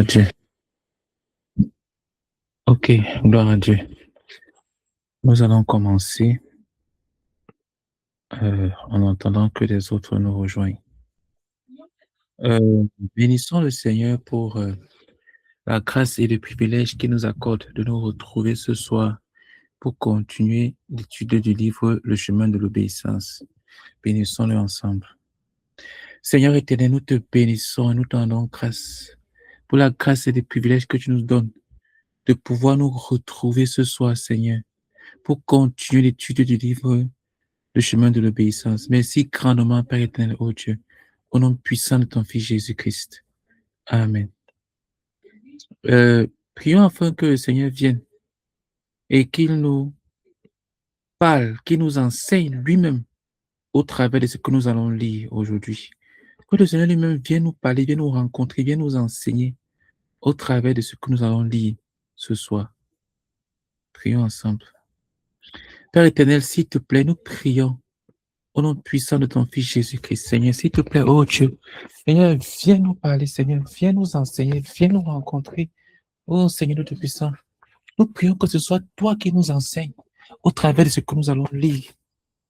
Dieu. Ok, gloire à Dieu. Nous allons commencer en attendant que les autres nous rejoignent. Bénissons le Seigneur pour la grâce et le privilège qu'il nous accorde de nous retrouver ce soir pour continuer l'étude du livre Le chemin de l'obéissance. Bénissons-le ensemble. Seigneur éternel, nous te bénissons et nous te rendons grâce pour la grâce et le privilège que tu nous donnes de pouvoir nous retrouver ce soir, Seigneur, pour continuer l'étude du livre Le chemin de l'obéissance. Merci grandement, Père éternel, ô Dieu, au nom puissant de ton Fils Jésus-Christ. Amen. Prions afin que le Seigneur vienne et qu'il nous parle, qu'il nous enseigne lui-même au travers de ce que nous allons lire aujourd'hui. Que le Seigneur lui-même vienne nous parler, vienne nous rencontrer, vienne nous enseigner au travers de ce que nous allons lire ce soir. Prions ensemble. Père éternel, s'il te plaît, nous prions au nom puissant de ton Fils Jésus-Christ. Seigneur, s'il te plaît, oh Dieu, Seigneur, viens nous parler, Seigneur, viens nous enseigner, viens nous rencontrer. Oh Seigneur, notre puissant, nous prions que ce soit toi qui nous enseignes au travers de ce que nous allons lire,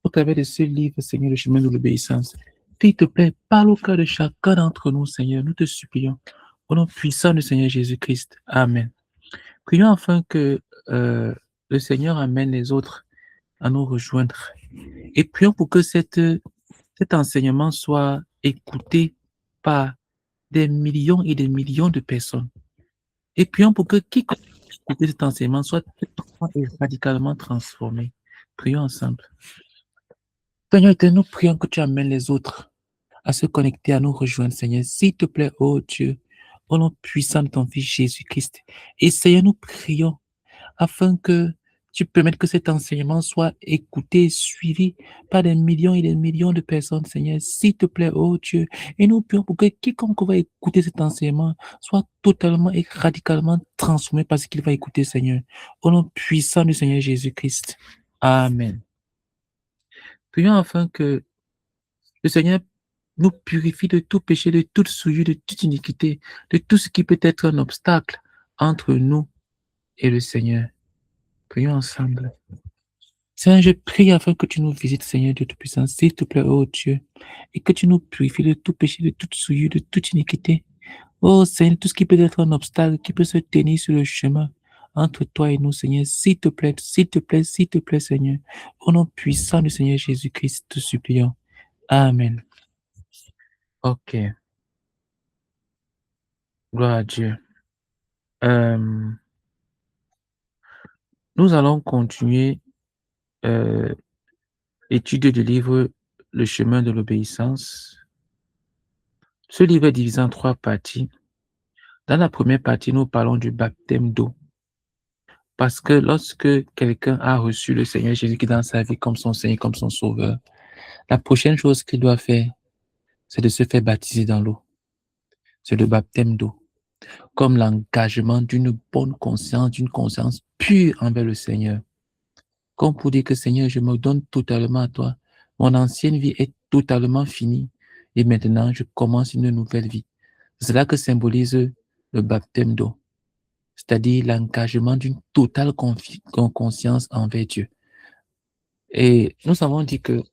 au travers de ce livre, Seigneur, le chemin de l'obéissance. S'il te plaît, parle au cœur de chacun d'entre nous, Seigneur, nous te supplions. Au nom puissant du Seigneur Jésus-Christ. Amen. Prions afin que le Seigneur amène les autres à nous rejoindre. Et prions pour que cet enseignement soit écouté par des millions et des millions de personnes. Et prions pour que quiconque écoute cet enseignement soit totalement et radicalement transformé. Prions ensemble. Seigneur, nous prions que tu amènes les autres à se connecter, à nous rejoindre, Seigneur. S'il te plaît, oh Dieu, au nom puissant de ton Fils Jésus-Christ. Et Seigneur, nous prions afin que tu permettes que cet enseignement soit écouté, suivi par des millions et des millions de personnes, Seigneur. S'il te plaît, oh Dieu. Et nous prions pour que quiconque va écouter cet enseignement soit totalement et radicalement transformé par ce qu'il va écouter, Seigneur. Au nom puissant du Seigneur Jésus-Christ. Amen. Prions afin que le Seigneur nous purifie de tout péché, de toute souillure, de toute iniquité, de tout ce qui peut être un obstacle entre nous et le Seigneur. Prions ensemble. Seigneur, je prie afin que tu nous visites, Seigneur Dieu Tout-Puissant, s'il te plaît, oh Dieu, et que tu nous purifies de tout péché, de toute souillure, de toute iniquité. Oh Seigneur, tout ce qui peut être un obstacle, qui peut se tenir sur le chemin entre toi et nous, Seigneur, s'il te plaît, s'il te plaît, s'il te plaît, Seigneur, au nom puissant du Seigneur Jésus-Christ, te supplions. Amen. Ok. Gloire à Dieu. Nous allons continuer l'étude du livre Le chemin de l'obéissance. Ce livre est divisé en 3 parties. Dans la première partie, nous parlons du baptême d'eau. Parce que lorsque quelqu'un a reçu le Seigneur Jésus-Christ dans sa vie comme son Seigneur, comme son Sauveur, la prochaine chose qu'il doit faire, c'est de se faire baptiser dans l'eau. C'est le baptême d'eau. Comme l'engagement d'une bonne conscience, d'une conscience pure envers le Seigneur. Comme pour dire que Seigneur, je me donne totalement à toi. Mon ancienne vie est totalement finie. Et maintenant, je commence une nouvelle vie. C'est cela que symbolise le baptême d'eau. C'est-à-dire l'engagement d'une totale conscience envers Dieu. Et nous avons dit que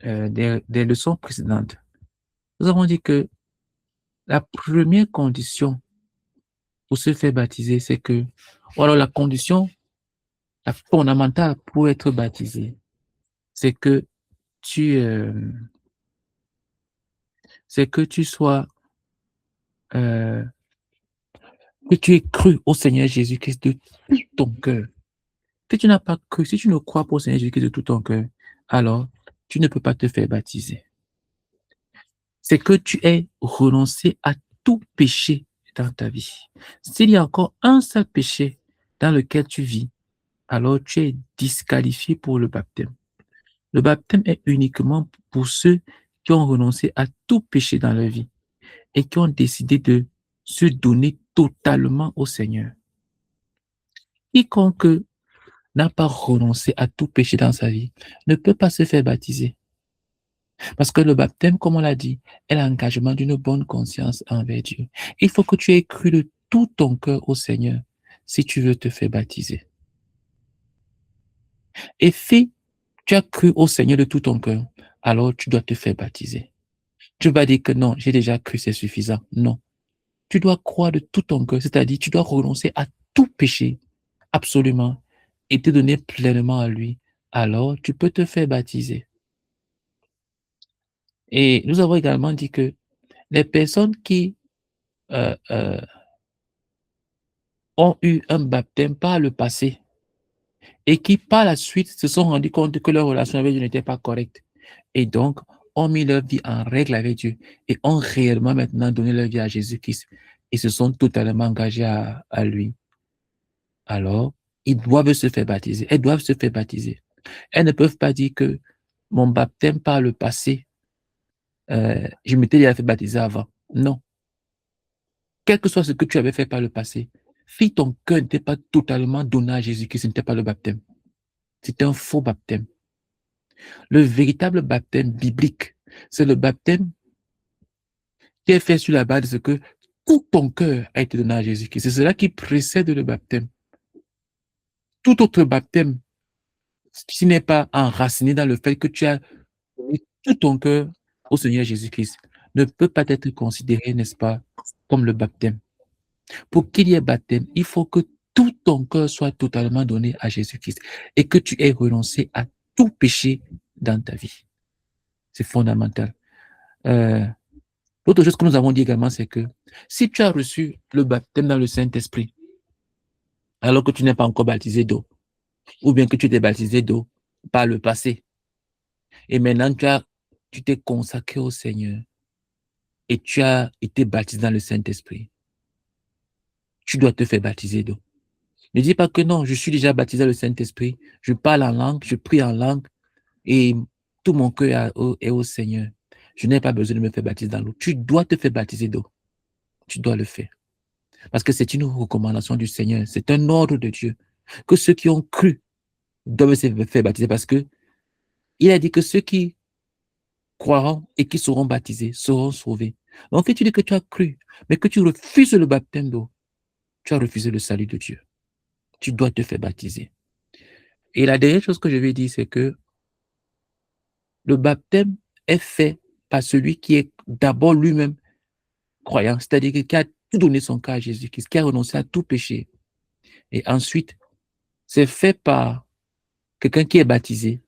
des leçons précédentes, nous avons dit que la première condition pour se faire baptiser, c'est que, ou alors la condition la fondamentale pour être baptisé, c'est que tu sois, que tu aies cru au Seigneur Jésus-Christ de tout ton cœur. Si tu n'as pas cru, si tu ne crois pas au Seigneur Jésus-Christ de tout ton cœur, alors tu ne peux pas te faire baptiser. C'est que tu aies renoncé à tout péché dans ta vie. S'il y a encore un seul péché dans lequel tu vis, alors tu es disqualifié pour le baptême. Le baptême est uniquement pour ceux qui ont renoncé à tout péché dans leur vie et qui ont décidé de se donner totalement au Seigneur. Quiconque n'a pas renoncé à tout péché dans sa vie ne peut pas se faire baptiser. Parce que le baptême, comme on l'a dit, est l'engagement d'une bonne conscience envers Dieu. Il faut que tu aies cru de tout ton cœur au Seigneur si tu veux te faire baptiser. Et si tu as cru au Seigneur de tout ton cœur, alors tu dois te faire baptiser. Tu vas dire que non, j'ai déjà cru, c'est suffisant. Non. Tu dois croire de tout ton cœur, c'est-à-dire tu dois renoncer à tout péché, absolument, et te donner pleinement à lui. Alors, tu peux te faire baptiser. Et nous avons également dit que les personnes qui euh, euh, ont eu un baptême par le passé et qui, par la suite, se sont rendus compte que leur relation avec Dieu n'était pas correcte et donc ont mis leur vie en règle avec Dieu et ont réellement maintenant donné leur vie à Jésus-Christ et se sont totalement engagés à lui. Alors, ils doivent se faire baptiser. Elles doivent se faire baptiser. Elles ne peuvent pas dire que mon baptême par le passé, je m'étais déjà fait baptiser avant. Non. Quel que soit ce que tu avais fait par le passé, si ton cœur n'était pas totalement donné à Jésus-Christ, ce n'était pas le baptême. C'était un faux baptême. Le véritable baptême biblique, c'est le baptême qui est fait sur la base de ce que tout ton cœur a été donné à Jésus-Christ. C'est cela qui précède le baptême. Tout autre baptême, qui n'est pas enraciné dans le fait que tu as donné tout ton cœur au Seigneur Jésus-Christ, ne peut pas être considéré, n'est-ce pas, comme le baptême. Pour qu'il y ait baptême, il faut que tout ton cœur soit totalement donné à Jésus-Christ et que tu aies renoncé à tout péché dans ta vie. C'est fondamental. L'autre chose que nous avons dit également, c'est que si tu as reçu le baptême dans le Saint-Esprit, alors que tu n'es pas encore baptisé d'eau, ou bien que tu t'es baptisé d'eau par le passé, et maintenant tu t'es consacré au Seigneur, et tu as été baptisé dans le Saint-Esprit, tu dois te faire baptiser d'eau. Ne dis pas que non, je suis déjà baptisé dans le Saint-Esprit, je parle en langue, je prie en langue, et tout mon cœur est au Seigneur. Je n'ai pas besoin de me faire baptiser dans l'eau. Tu dois te faire baptiser d'eau. Tu dois le faire. Parce que c'est une recommandation du Seigneur. C'est un ordre de Dieu. Que ceux qui ont cru doivent se faire baptiser parce que il a dit que ceux qui croiront et qui seront baptisés seront sauvés. Donc, si tu dis que tu as cru, mais que tu refuses le baptême d'eau, tu as refusé le salut de Dieu. Tu dois te faire baptiser. Et la dernière chose que je vais dire, c'est que le baptême est fait par celui qui est d'abord lui-même croyant, c'est-à-dire qui a tout donné son cœur à Jésus-Christ, qui a renoncé à tout péché. Et ensuite, c'est fait par quelqu'un qui est baptisé.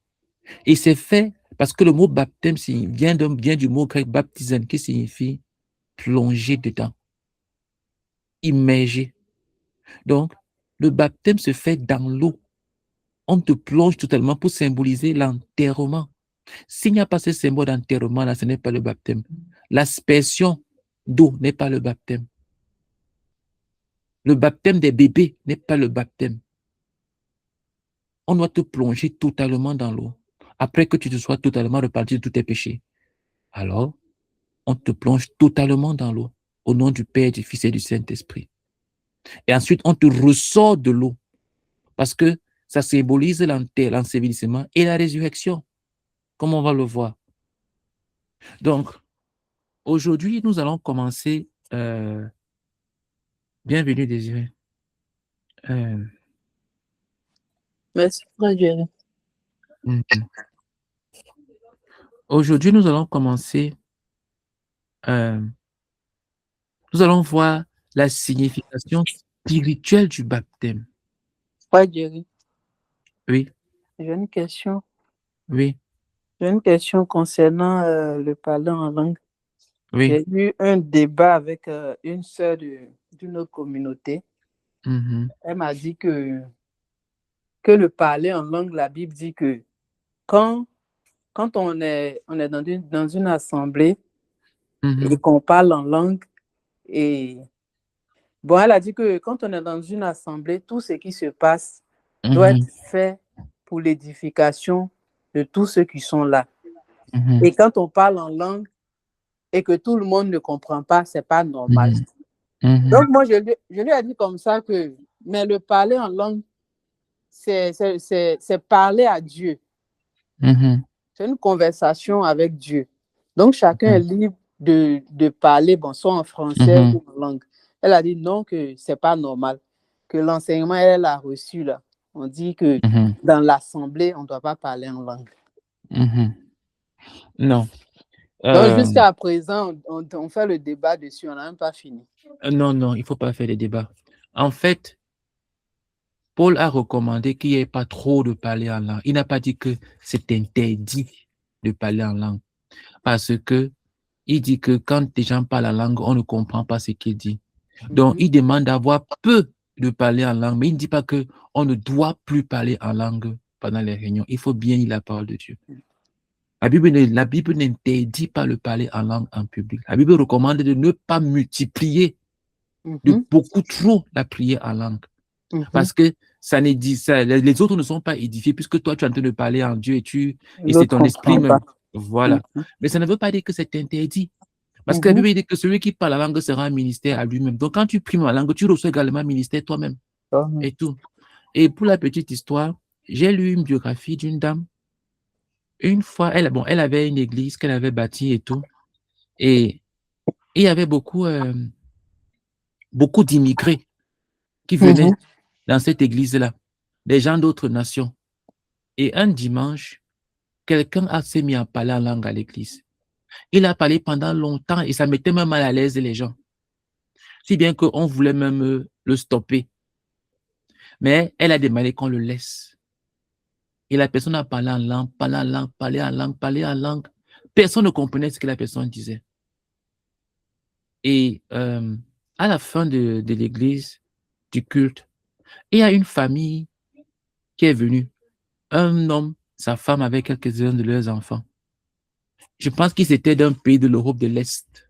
Et c'est fait parce que le mot baptême vient du mot grec baptizen, qui signifie plonger dedans, immerger. Donc, le baptême se fait dans l'eau. On te plonge totalement pour symboliser l'enterrement. S'il n'y a pas ce symbole d'enterrement, là, ce n'est pas le baptême. L'aspersion d'eau n'est pas le baptême. Le baptême des bébés n'est pas le baptême. On doit te plonger totalement dans l'eau. Après que tu te sois totalement reparti de tous tes péchés, alors on te plonge totalement dans l'eau au nom du Père, du Fils et du Saint-Esprit. Et ensuite, on te ressort de l'eau parce que ça symbolise l'ensevelissement et la résurrection, comme on va le voir. Donc, aujourd'hui, nous allons commencer. Bienvenue, Désiré. Merci, Frère Jerry. Aujourd'hui, nous allons commencer. Nous allons voir la signification spirituelle du baptême. Frère Jerry, Oui, j'ai une question. oui, J'ai une question concernant le parler en langue. oui. J'ai eu un débat avec une sœur d'une autre communauté. Mhm, Elle m'a dit que le parler en langue, la Bible dit que quand on est dans une assemblée et mhm, qu'on parle en langue, et bon, elle a dit que quand on est dans une assemblée, tout ce qui se passe doit être mhm, fait pour l'édification de tous ceux qui sont là. mhm, Et quand on parle en langue et que tout le monde ne comprend pas, c'est pas normal. mhm, mhm, Donc, moi, je lui ai dit comme ça que, mais le parler en langue, c'est parler à Dieu. mhm. c'est une conversation avec Dieu. Donc, chacun est libre de parler, bon, soit en français ou en langue. Elle a dit non, que c'est pas normal, que l'enseignement, elle a reçu là. On dit que dans l'assemblée, on ne doit pas parler en langue. Non. Donc, jusqu'à présent, on fait le débat dessus, on n'a même pas fini. Non, il ne faut pas faire des débats. En fait, Paul a recommandé qu'il n'y ait pas trop de parler en langue. Il n'a pas dit que c'est interdit de parler en langue. Parce que il dit que quand des gens parlent en langue, on ne comprend pas ce qu'il dit. Donc, il demande d'avoir peu de parler en langue, mais il ne dit pas qu'on ne doit plus parler en langue pendant les réunions. Il faut bien lire la parole de Dieu. La Bible n'interdit pas le parler en langue en public. La Bible recommande de ne pas multiplier de beaucoup trop la prière en langue. Parce que ça n'est dit ça, les autres ne sont pas édifiés puisque toi tu es en train de parler en Dieu et c'est ton esprit même. Voilà. Mais ça ne veut pas dire que c'est interdit. Parce que la Bible dit que celui qui parle la langue sera un ministère à lui-même. Donc quand tu primes la langue, tu reçois également un ministère toi-même. Et tout. Et pour la petite histoire, j'ai lu une biographie d'une dame. Une fois, elle avait une église qu'elle avait bâtie et tout. Et il y avait beaucoup d'immigrés qui venaient dans cette église-là, des gens d'autres nations. Et un dimanche, quelqu'un s'est mis à parler en langue à l'église. Il a parlé pendant longtemps et ça mettait même mal à l'aise les gens. Si bien qu'on voulait même le stopper. Mais elle a demandé qu'on le laisse. Et la personne a parlé en langue, parlé en langue. Personne ne comprenait ce que la personne disait. Et à la fin de l'église, du culte, il y a une famille qui est venue. Un homme, sa femme avec quelques-uns de leurs enfants. Je pense qu'ils étaient d'un pays de l'Europe de l'Est.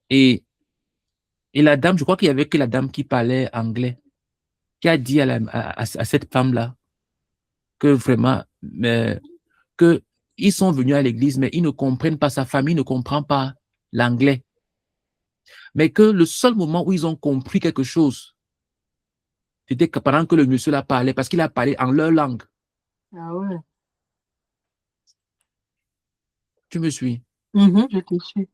Et la dame, je crois qu'il y avait que la dame qui parlait anglais, qui a dit à cette femme-là que vraiment, que ils sont venus à l'église, mais ils ne comprennent pas, sa famille ne comprend pas l'anglais. Mais que le seul moment où ils ont compris quelque chose, c'était pendant que le monsieur là parlait, parce qu'il a parlé en leur langue. Ah ouais. Tu me suis? Je te suis.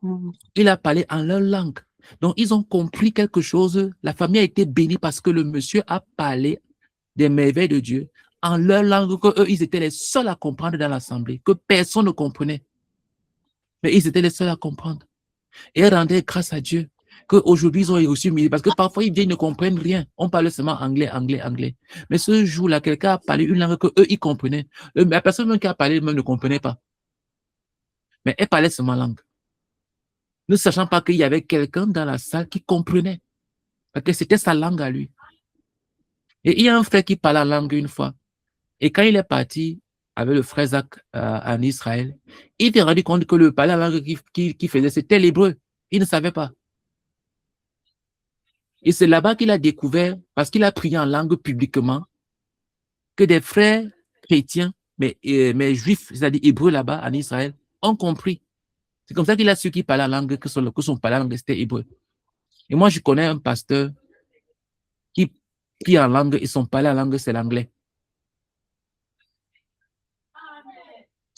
Il a parlé en leur langue. Donc, ils ont compris quelque chose. La famille a été bénie parce que le monsieur a parlé des merveilles de Dieu en leur langue, qu'eux, ils étaient les seuls à comprendre dans l'assemblée, que personne ne comprenait. Mais ils étaient les seuls à comprendre. Et ils rendaient grâce à Dieu qu'aujourd'hui, ils ont reçu, parce que parfois, ils ne comprennent rien. On parle seulement anglais. Mais ce jour-là, quelqu'un a parlé une langue qu'eux, ils comprenaient. La personne même qui a parlé même ne comprenait pas. Mais elle parlait seulement langue. Ne sachant pas qu'il y avait quelqu'un dans la salle qui comprenait. Parce que c'était sa langue à lui. Et il y a un frère qui parlait la langue une fois. Et quand il est parti avec le frère Zach en Israël, il s'est rendu compte que le parler la langue qu'il faisait, c'était l'hébreu. Il ne savait pas. Et c'est là-bas qu'il a découvert, parce qu'il a prié en langue publiquement, que des frères chrétiens, mais juifs, c'est-à-dire hébreux là-bas en Israël, ont compris. C'est comme ça qu'il a su qu'il parlait la langue, que son parler la langue, c'était hébreu. Et moi, je connais un pasteur qui en langue, et son parler la langue, c'est l'anglais.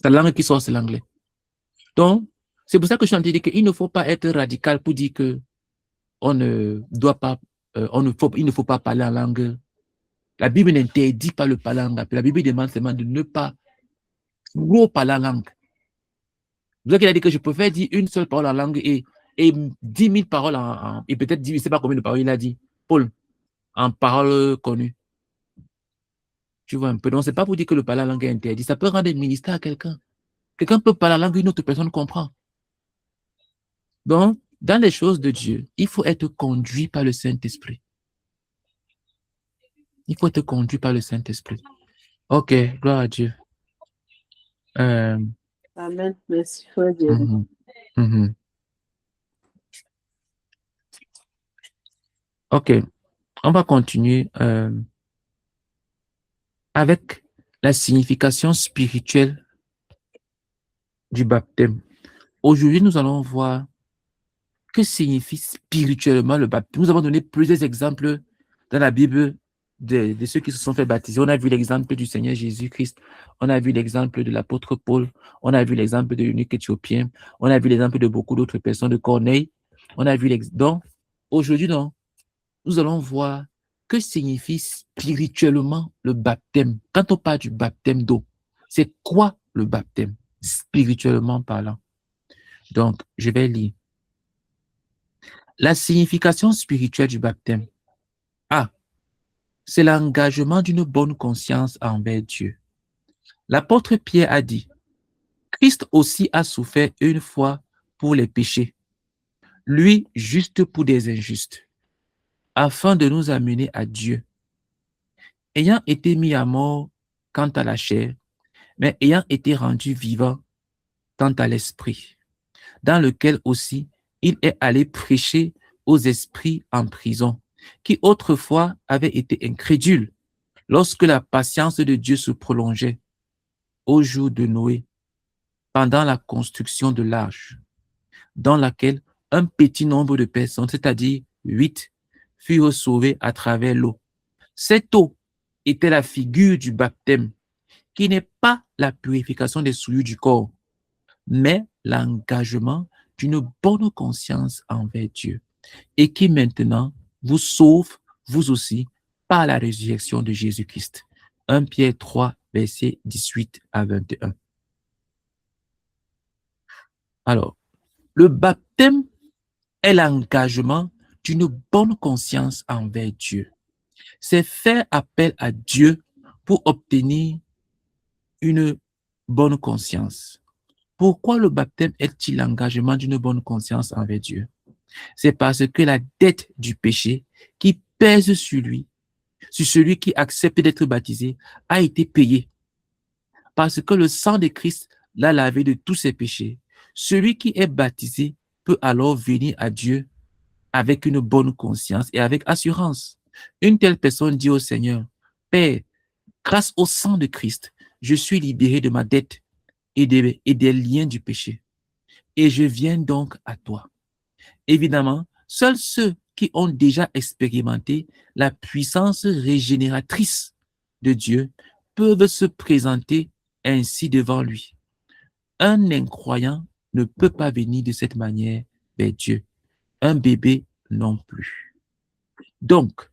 C'est la langue qui sort, c'est l'anglais. Donc, c'est pour ça que je suis en train de dire qu'il ne faut pas être radical pour dire que on ne doit pas, il ne faut pas parler en langue. La Bible n'interdit pas le parler en langue. La Bible demande seulement de ne pas trop parler en langue. C'est pour ça qu'il a dit que je préfère dire une seule parole en langue et 10 000 paroles et peut-être 10 000, je ne sais pas combien de paroles il a dit, Paul, en paroles connues. Tu vois un peu. Donc, ce n'est pas pour dire que le parler en langue est interdit. Ça peut rendre un ministère à quelqu'un. Quelqu'un peut parler en langue, une autre personne comprend. Donc, dans les choses de Dieu, il faut être conduit par le Saint-Esprit. Il faut être conduit par le Saint-Esprit. Ok, gloire à Dieu. Amen. Merci, frère Jerry. Ok, on va continuer avec la signification spirituelle du baptême. Aujourd'hui, nous allons voir que signifie spirituellement le baptême. Nous avons donné plusieurs exemples dans la Bible de ceux qui se sont fait baptiser. On a vu l'exemple du Seigneur Jésus-Christ. On a vu l'exemple de l'apôtre Paul. On a vu l'exemple de l'eunuque éthiopien. On a vu l'exemple de beaucoup d'autres personnes, de Corneille. On a vu l'exemple. Donc, aujourd'hui, non, nous allons voir que signifie spirituellement le baptême. Quand on parle du baptême d'eau, c'est quoi le baptême, spirituellement parlant? Donc, je vais lire. La signification spirituelle du baptême. A. C'est l'engagement d'une bonne conscience envers Dieu. L'apôtre Pierre a dit, Christ aussi a souffert une fois pour les péchés, lui juste pour des injustes, afin de nous amener à Dieu. Ayant été mis à mort quant à la chair, mais ayant été rendu vivant quant à l'esprit, dans lequel aussi il est allé prêcher aux esprits en prison, qui autrefois avaient été incrédules, lorsque la patience de Dieu se prolongeait au jour de Noé, pendant la construction de l'arche, dans laquelle un petit nombre de personnes, c'est-à-dire 8, furent sauvées à travers l'eau. Cette eau était la figure du baptême, qui n'est pas la purification des souillures du corps, mais l'engagement d'une bonne conscience envers Dieu, et qui maintenant vous sauve, vous aussi, par la résurrection de Jésus-Christ. 1 Pierre 3, versets 18 à 21. Alors, le baptême est l'engagement d'une bonne conscience envers Dieu. C'est faire appel à Dieu pour obtenir une bonne conscience. Pourquoi le baptême est-il l'engagement d'une bonne conscience envers Dieu? C'est parce que la dette du péché qui pèse sur lui, sur celui qui accepte d'être baptisé, a été payée. Parce que le sang de Christ l'a lavé de tous ses péchés. Celui qui est baptisé peut alors venir à Dieu avec une bonne conscience et avec assurance. Une telle personne dit au Seigneur, Père, grâce au sang de Christ, je suis libéré de ma dette et des liens du péché. Et je viens donc à toi. Évidemment, seuls ceux qui ont déjà expérimenté la puissance régénératrice de Dieu peuvent se présenter ainsi devant lui. Un incroyant ne peut pas venir de cette manière vers Dieu. Un bébé non plus. Donc,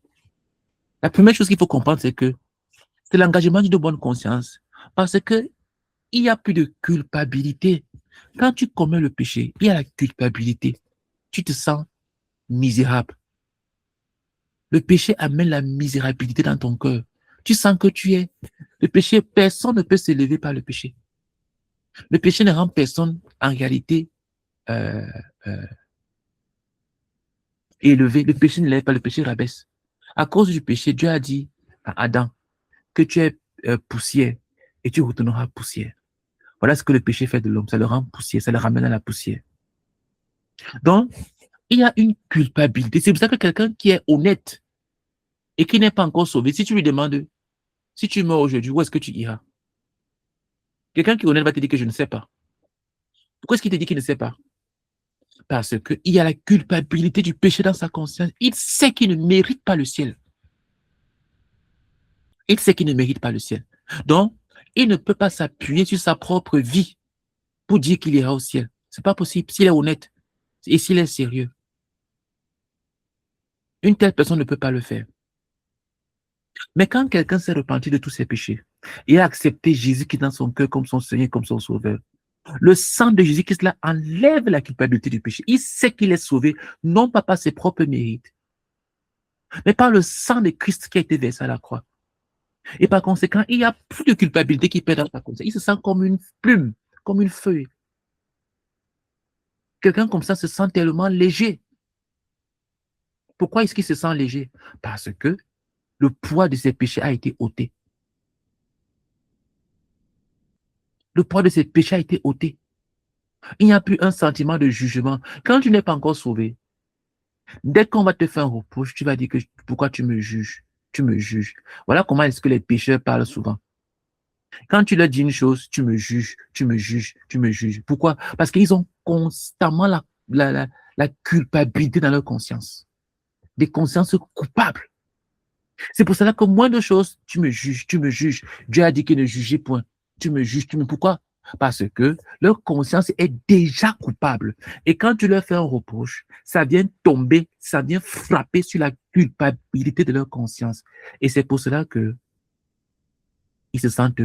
la première chose qu'il faut comprendre, c'est que c'est l'engagement d'une bonne conscience parce que il n'y a plus de culpabilité. Quand tu commets le péché, il y a la culpabilité. Tu te sens misérable. Le péché amène la misérabilité dans ton cœur. Tu sens que tu es. Le péché, personne ne peut s'élever par le péché. Le péché ne rend personne, en réalité, euh, euh, élevé. Le péché ne lève pas, le péché rabaisse. À cause du péché, Dieu a dit à Adam que tu es poussière et tu retourneras poussière. Voilà ce que le péché fait de l'homme. Ça le rend poussière, ça le ramène à la poussière. Donc, il y a une culpabilité. C'est pour ça que quelqu'un qui est honnête et qui n'est pas encore sauvé, si tu lui demandes, si tu meurs aujourd'hui, où est-ce que tu iras? Quelqu'un qui est honnête va te dire que je ne sais pas. Pourquoi est-ce qu'il te dit qu'il ne sait pas? Parce qu'il y a la culpabilité du péché dans sa conscience. Il sait qu'il ne mérite pas le ciel. Il sait qu'il ne mérite pas le ciel. Donc, il ne peut pas s'appuyer sur sa propre vie pour dire qu'il ira au ciel. C'est pas possible s'il est honnête et s'il est sérieux. Une telle personne ne peut pas le faire. Mais quand quelqu'un s'est repenti de tous ses péchés et a accepté Jésus qui est dans son cœur comme son Seigneur, comme son Sauveur, le sang de Jésus-Christ là enlève la culpabilité du péché. Il sait qu'il est sauvé, non pas par ses propres mérites, mais par le sang de Christ qui a été versé à la croix. Et par conséquent, il n'y a plus de culpabilité qui pèse dans sa conscience. Il se sent comme une plume, comme une feuille. Quelqu'un comme ça se sent tellement léger. Pourquoi est-ce qu'il se sent léger? Parce que le poids de ses péchés a été ôté. Le poids de ses péchés a été ôté. Il n'y a plus un sentiment de jugement. Quand tu n'es pas encore sauvé, dès qu'on va te faire un reproche, tu vas dire que pourquoi tu me juges? Tu me juges. Voilà comment est-ce que les pécheurs parlent souvent. Quand tu leur dis une chose, tu me juges, tu me juges, tu me juges. Pourquoi? Parce qu'ils ont constamment la culpabilité dans leur conscience. Des consciences coupables. C'est pour cela que moins de choses, tu me juges, tu me juges. Dieu a dit qu'il ne jugeait point. Tu me juges, tu me... Pourquoi? Parce que leur conscience est déjà coupable. Et quand tu leur fais un reproche, ça vient tomber, ça vient frapper sur la culpabilité de leur conscience. Et c'est pour cela que ils se sentent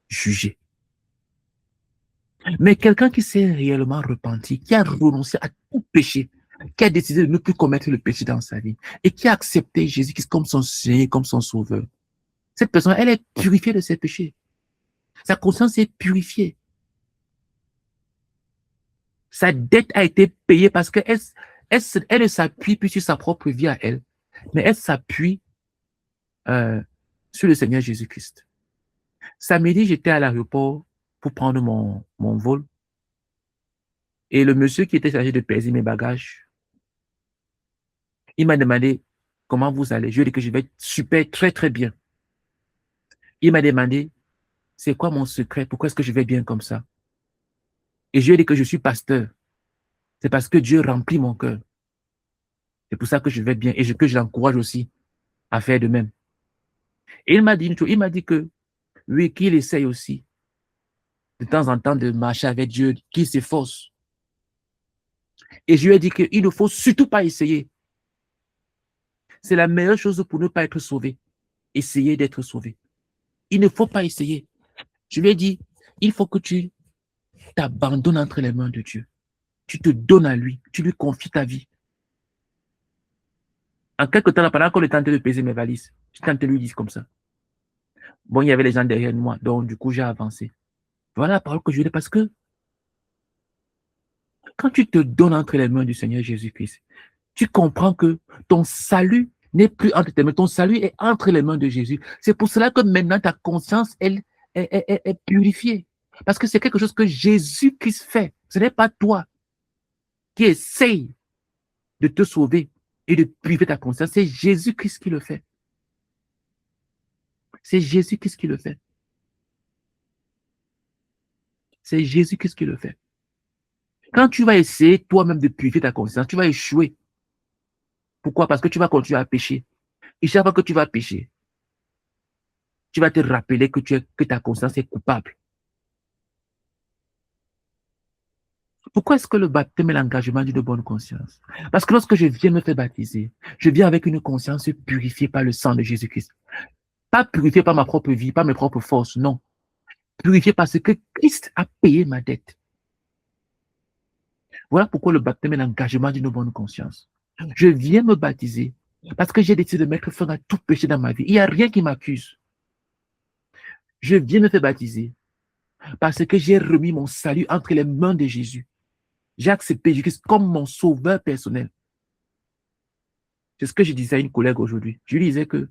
jugés. Mais quelqu'un qui s'est réellement repenti, qui a renoncé à tout péché, qui a décidé de ne plus commettre le péché dans sa vie et qui a accepté Jésus-Christ comme son Seigneur, comme son Sauveur, cette personne, elle est purifiée de ses péchés. Sa conscience est purifiée. Sa dette a été payée parce qu'elle elle ne s'appuie plus sur sa propre vie à elle, mais elle s'appuie sur le Seigneur Jésus-Christ. Samedi, j'étais à l'aéroport pour prendre mon vol et le monsieur qui était chargé de peser mes bagages, il m'a demandé comment vous allez. Je lui ai dit que je vais super, très, très bien. Il m'a demandé c'est quoi mon secret, pourquoi est-ce que je vais bien comme ça. Et je lui ai dit que je suis pasteur. C'est parce que Dieu remplit mon cœur. C'est pour ça que je vais bien et que je l'encourage aussi à faire de même. Et il m'a dit une chose, il m'a dit que oui, qu'il essaye aussi de temps en temps de marcher avec Dieu, qu'il s'efforce. Et je lui ai dit qu'il ne faut surtout pas essayer. C'est la meilleure chose pour ne pas être sauvé. Essayer d'être sauvé. Il ne faut pas essayer. Je lui ai dit, il faut que tu t'abandonnes entre les mains de Dieu. Tu te donnes à lui. Tu lui confies ta vie. En quelque temps, pendant qu'on est en train de peser mes valises, je tentais de lui dire comme ça. Bon, il y avait les gens derrière moi, donc du coup, j'ai avancé. Voilà la parole que je lui ai dit parce que quand tu te donnes entre les mains du Seigneur Jésus-Christ, tu comprends que ton salut n'est plus entre tes mains, ton salut est entre les mains de Jésus. C'est pour cela que maintenant ta conscience, elle est purifiée. Parce que c'est quelque chose que Jésus-Christ fait. Ce n'est pas toi qui essaye de te sauver et de purifier ta conscience. C'est Jésus-Christ qui le fait. C'est Jésus-Christ qui le fait. C'est Jésus-Christ qui le fait. Quand tu vas essayer toi-même de purifier ta conscience, tu vas échouer. Pourquoi? Parce que tu vas continuer à pécher. Et chaque fois que tu vas pécher, tu vas te rappeler que ta conscience est coupable. Pourquoi est-ce que le baptême est l'engagement d'une bonne conscience? Parce que lorsque je viens me faire baptiser, je viens avec une conscience purifiée par le sang de Jésus-Christ. Pas purifiée par ma propre vie, par mes propres forces, non. Purifiée parce que Christ a payé ma dette. Voilà pourquoi le baptême est l'engagement d'une bonne conscience. Je viens me baptiser parce que j'ai décidé de mettre fin à tout péché dans ma vie. Il n'y a rien qui m'accuse. Je viens me faire baptiser parce que j'ai remis mon salut entre les mains de Jésus. J'ai accepté Jésus comme mon sauveur personnel. C'est ce que je disais à une collègue aujourd'hui. Je lui disais que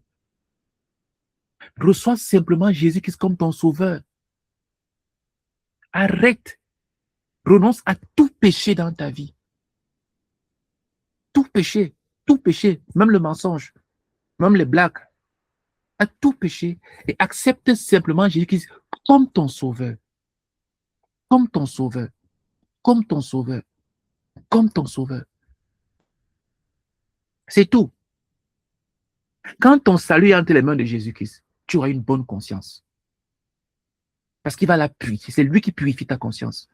reçois simplement Jésus-Christ comme ton sauveur. Arrête. Renonce à tout péché dans ta vie. Tout péché, même le mensonge, même les blagues, à tout péché et accepte simplement Jésus-Christ comme ton sauveur. Comme ton sauveur. Comme ton sauveur. Comme ton sauveur. C'est tout. Quand ton salut est entre les mains de Jésus-Christ, tu auras une bonne conscience. Parce qu'il va la purifier. C'est lui qui purifie ta conscience.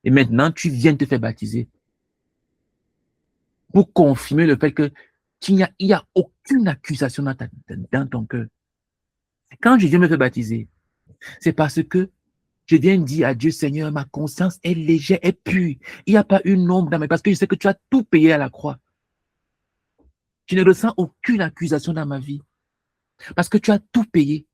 Et maintenant, tu viens te faire baptiser pour confirmer le fait que il n'y a aucune accusation dans ton cœur. Quand je viens me faire baptiser, c'est parce que je viens dire à Dieu, Seigneur, ma conscience est légère, est pure. Il n'y a pas une ombre dans mes... Parce que je sais que tu as tout payé à la croix. Je ne ressens aucune accusation dans ma vie. Parce que tu as tout payé.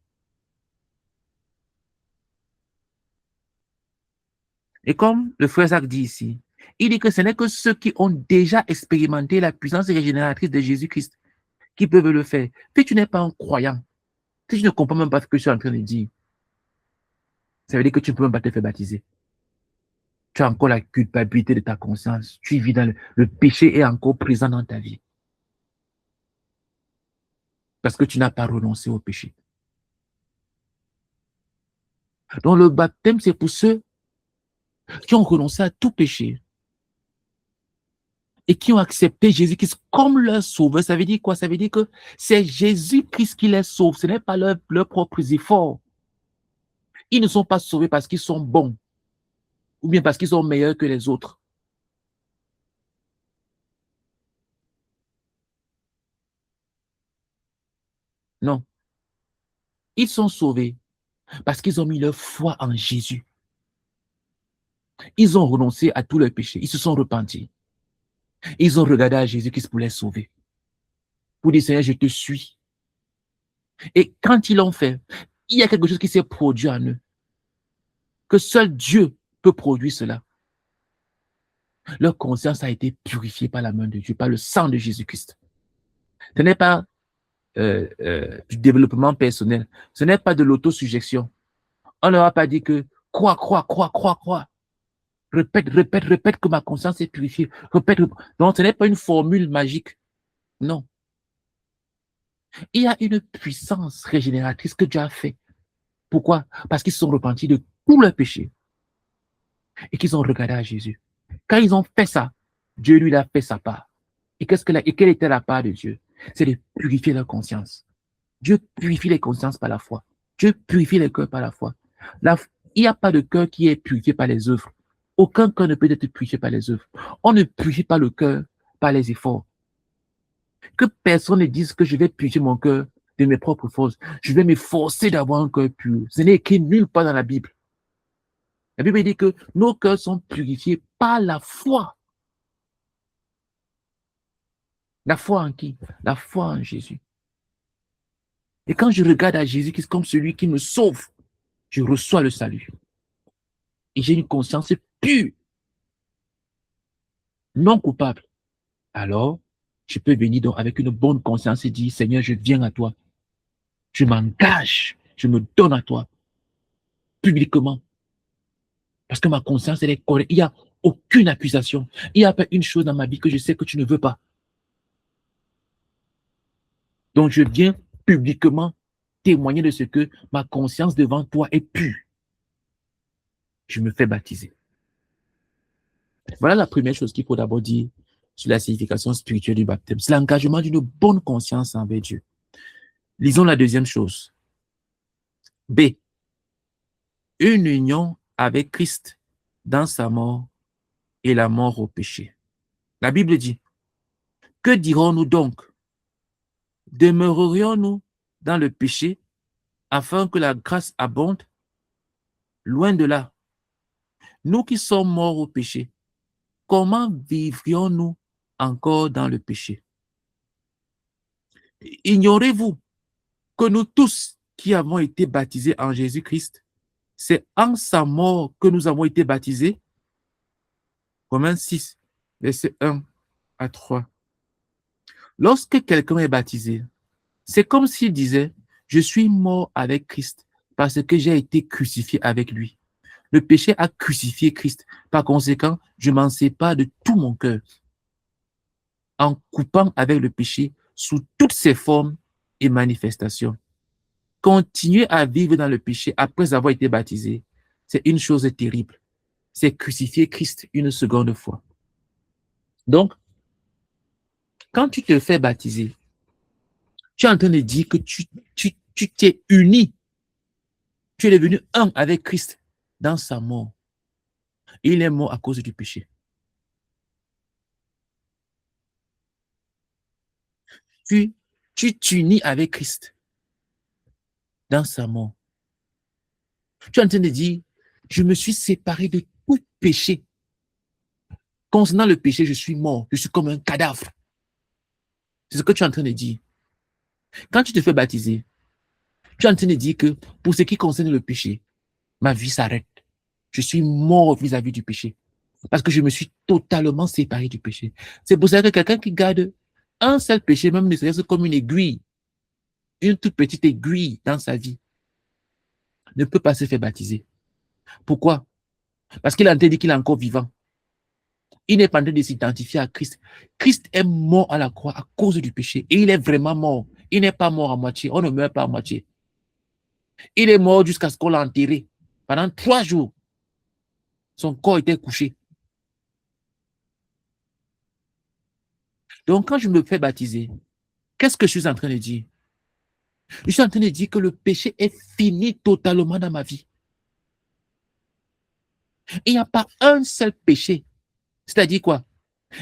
Et comme le frère Zach dit ici, il dit que ce n'est que ceux qui ont déjà expérimenté la puissance régénératrice de Jésus-Christ qui peuvent le faire. Si tu n'es pas un croyant, si tu ne comprends même pas ce que je suis en train de dire, ça veut dire que tu ne peux même pas te faire baptiser. Tu as encore la culpabilité de ta conscience. Tu vis dans le péché est encore présent dans ta vie. Parce que tu n'as pas renoncé au péché. Donc le baptême, c'est pour ceux qui ont renoncé à tout péché et qui ont accepté Jésus-Christ comme leur sauveur. Ça veut dire quoi? Ça veut dire que c'est Jésus-Christ qui les sauve. Ce n'est pas leurs propres efforts. Ils ne sont pas sauvés parce qu'ils sont bons ou bien parce qu'ils sont meilleurs que les autres. Non. Ils sont sauvés parce qu'ils ont mis leur foi en Jésus. Ils ont renoncé à tous leurs péchés. Ils se sont repentis. Ils ont regardé à Jésus-Christ pour les sauver. Pour dire, Seigneur, je te suis. Et quand ils l'ont fait, il y a quelque chose qui s'est produit en eux. Que seul Dieu peut produire cela. Leur conscience a été purifiée par la main de Dieu, par le sang de Jésus-Christ. Ce n'est pas du développement personnel. Ce n'est pas de l'autosuggestion. On ne leur a pas dit que crois. Répète que ma conscience est purifiée. Répète. Donc, ce n'est pas une formule magique. Non. Il y a une puissance régénératrice que Dieu a fait. Pourquoi? Parce qu'ils se sont repentis de tous leurs péchés et qu'ils ont regardé à Jésus. Quand ils ont fait ça, Dieu lui a fait sa part. Et quelle était la part de Dieu? C'est de purifier leur conscience. Dieu purifie les consciences par la foi. Dieu purifie les cœurs par la foi. Il n'y a pas de cœur qui est purifié par les œuvres. Aucun cœur ne peut être purifié par les œuvres. On ne purifie pas le cœur par les efforts. Que personne ne dise que je vais purifier mon cœur de mes propres forces. Je vais m'efforcer d'avoir un cœur pur. Ce n'est écrit nulle part dans la Bible. La Bible dit que nos cœurs sont purifiés par la foi. La foi en qui? La foi en Jésus. Et quand je regarde à Jésus qui est comme celui qui me sauve, je reçois le salut. Et j'ai une conscience pure, non coupable. Alors, je peux venir donc avec une bonne conscience et dire, Seigneur, je viens à toi. Je m'engage, je me donne à toi, publiquement. Parce que ma conscience, elle est correcte. Il n'y a aucune accusation. Il n'y a pas une chose dans ma vie que je sais que tu ne veux pas. Donc, je viens publiquement témoigner de ce que ma conscience devant toi est pure. Je me fais baptiser. Voilà la première chose qu'il faut d'abord dire sur la signification spirituelle du baptême. C'est l'engagement d'une bonne conscience envers Dieu. Lisons la deuxième chose. B. Une union avec Christ dans sa mort et la mort au péché. La Bible dit, que dirons-nous donc? Demeurerions-nous dans le péché afin que la grâce abonde? Loin de là. Nous qui sommes morts au péché, comment vivrions-nous encore dans le péché? Ignorez-vous que nous tous qui avons été baptisés en Jésus-Christ, c'est en sa mort que nous avons été baptisés? Romains 6, versets 1 à 3. Lorsque quelqu'un est baptisé, c'est comme s'il disait, je suis mort avec Christ parce que j'ai été crucifié avec lui. Le péché a crucifié Christ. Par conséquent, je m'en sépare de tout mon cœur en coupant avec le péché sous toutes ses formes et manifestations. Continuer à vivre dans le péché après avoir été baptisé, c'est une chose terrible. C'est crucifier Christ une seconde fois. Donc, quand tu te fais baptiser, tu es en train de dire que tu t'es uni. Tu es devenu un avec Christ dans sa mort. Et il est mort à cause du péché. Tu t'unis avec Christ dans sa mort. Tu es en train de dire, je me suis séparé de tout péché. Concernant le péché, je suis mort. Je suis comme un cadavre. C'est ce que tu es en train de dire. Quand tu te fais baptiser, tu es en train de dire que pour ce qui concerne le péché, ma vie s'arrête. Je suis mort vis-à-vis du péché. Parce que je me suis totalement séparé du péché. C'est pour ça que quelqu'un qui garde un seul péché, même ne serait-ce comme une aiguille, une toute petite aiguille dans sa vie, ne peut pas se faire baptiser. Pourquoi? Parce qu'il a dit qu'il est encore vivant. Il n'est pas en train de s'identifier à Christ. Christ est mort à la croix à cause du péché. Et il est vraiment mort. Il n'est pas mort à moitié. On ne meurt pas à moitié. Il est mort jusqu'à ce qu'on l'a enterré. Pendant 3 jours, son corps était couché. Donc, quand je me fais baptiser, qu'est-ce que je suis en train de dire? Je suis en train de dire que le péché est fini totalement dans ma vie. Il n'y a pas un seul péché. C'est-à-dire quoi?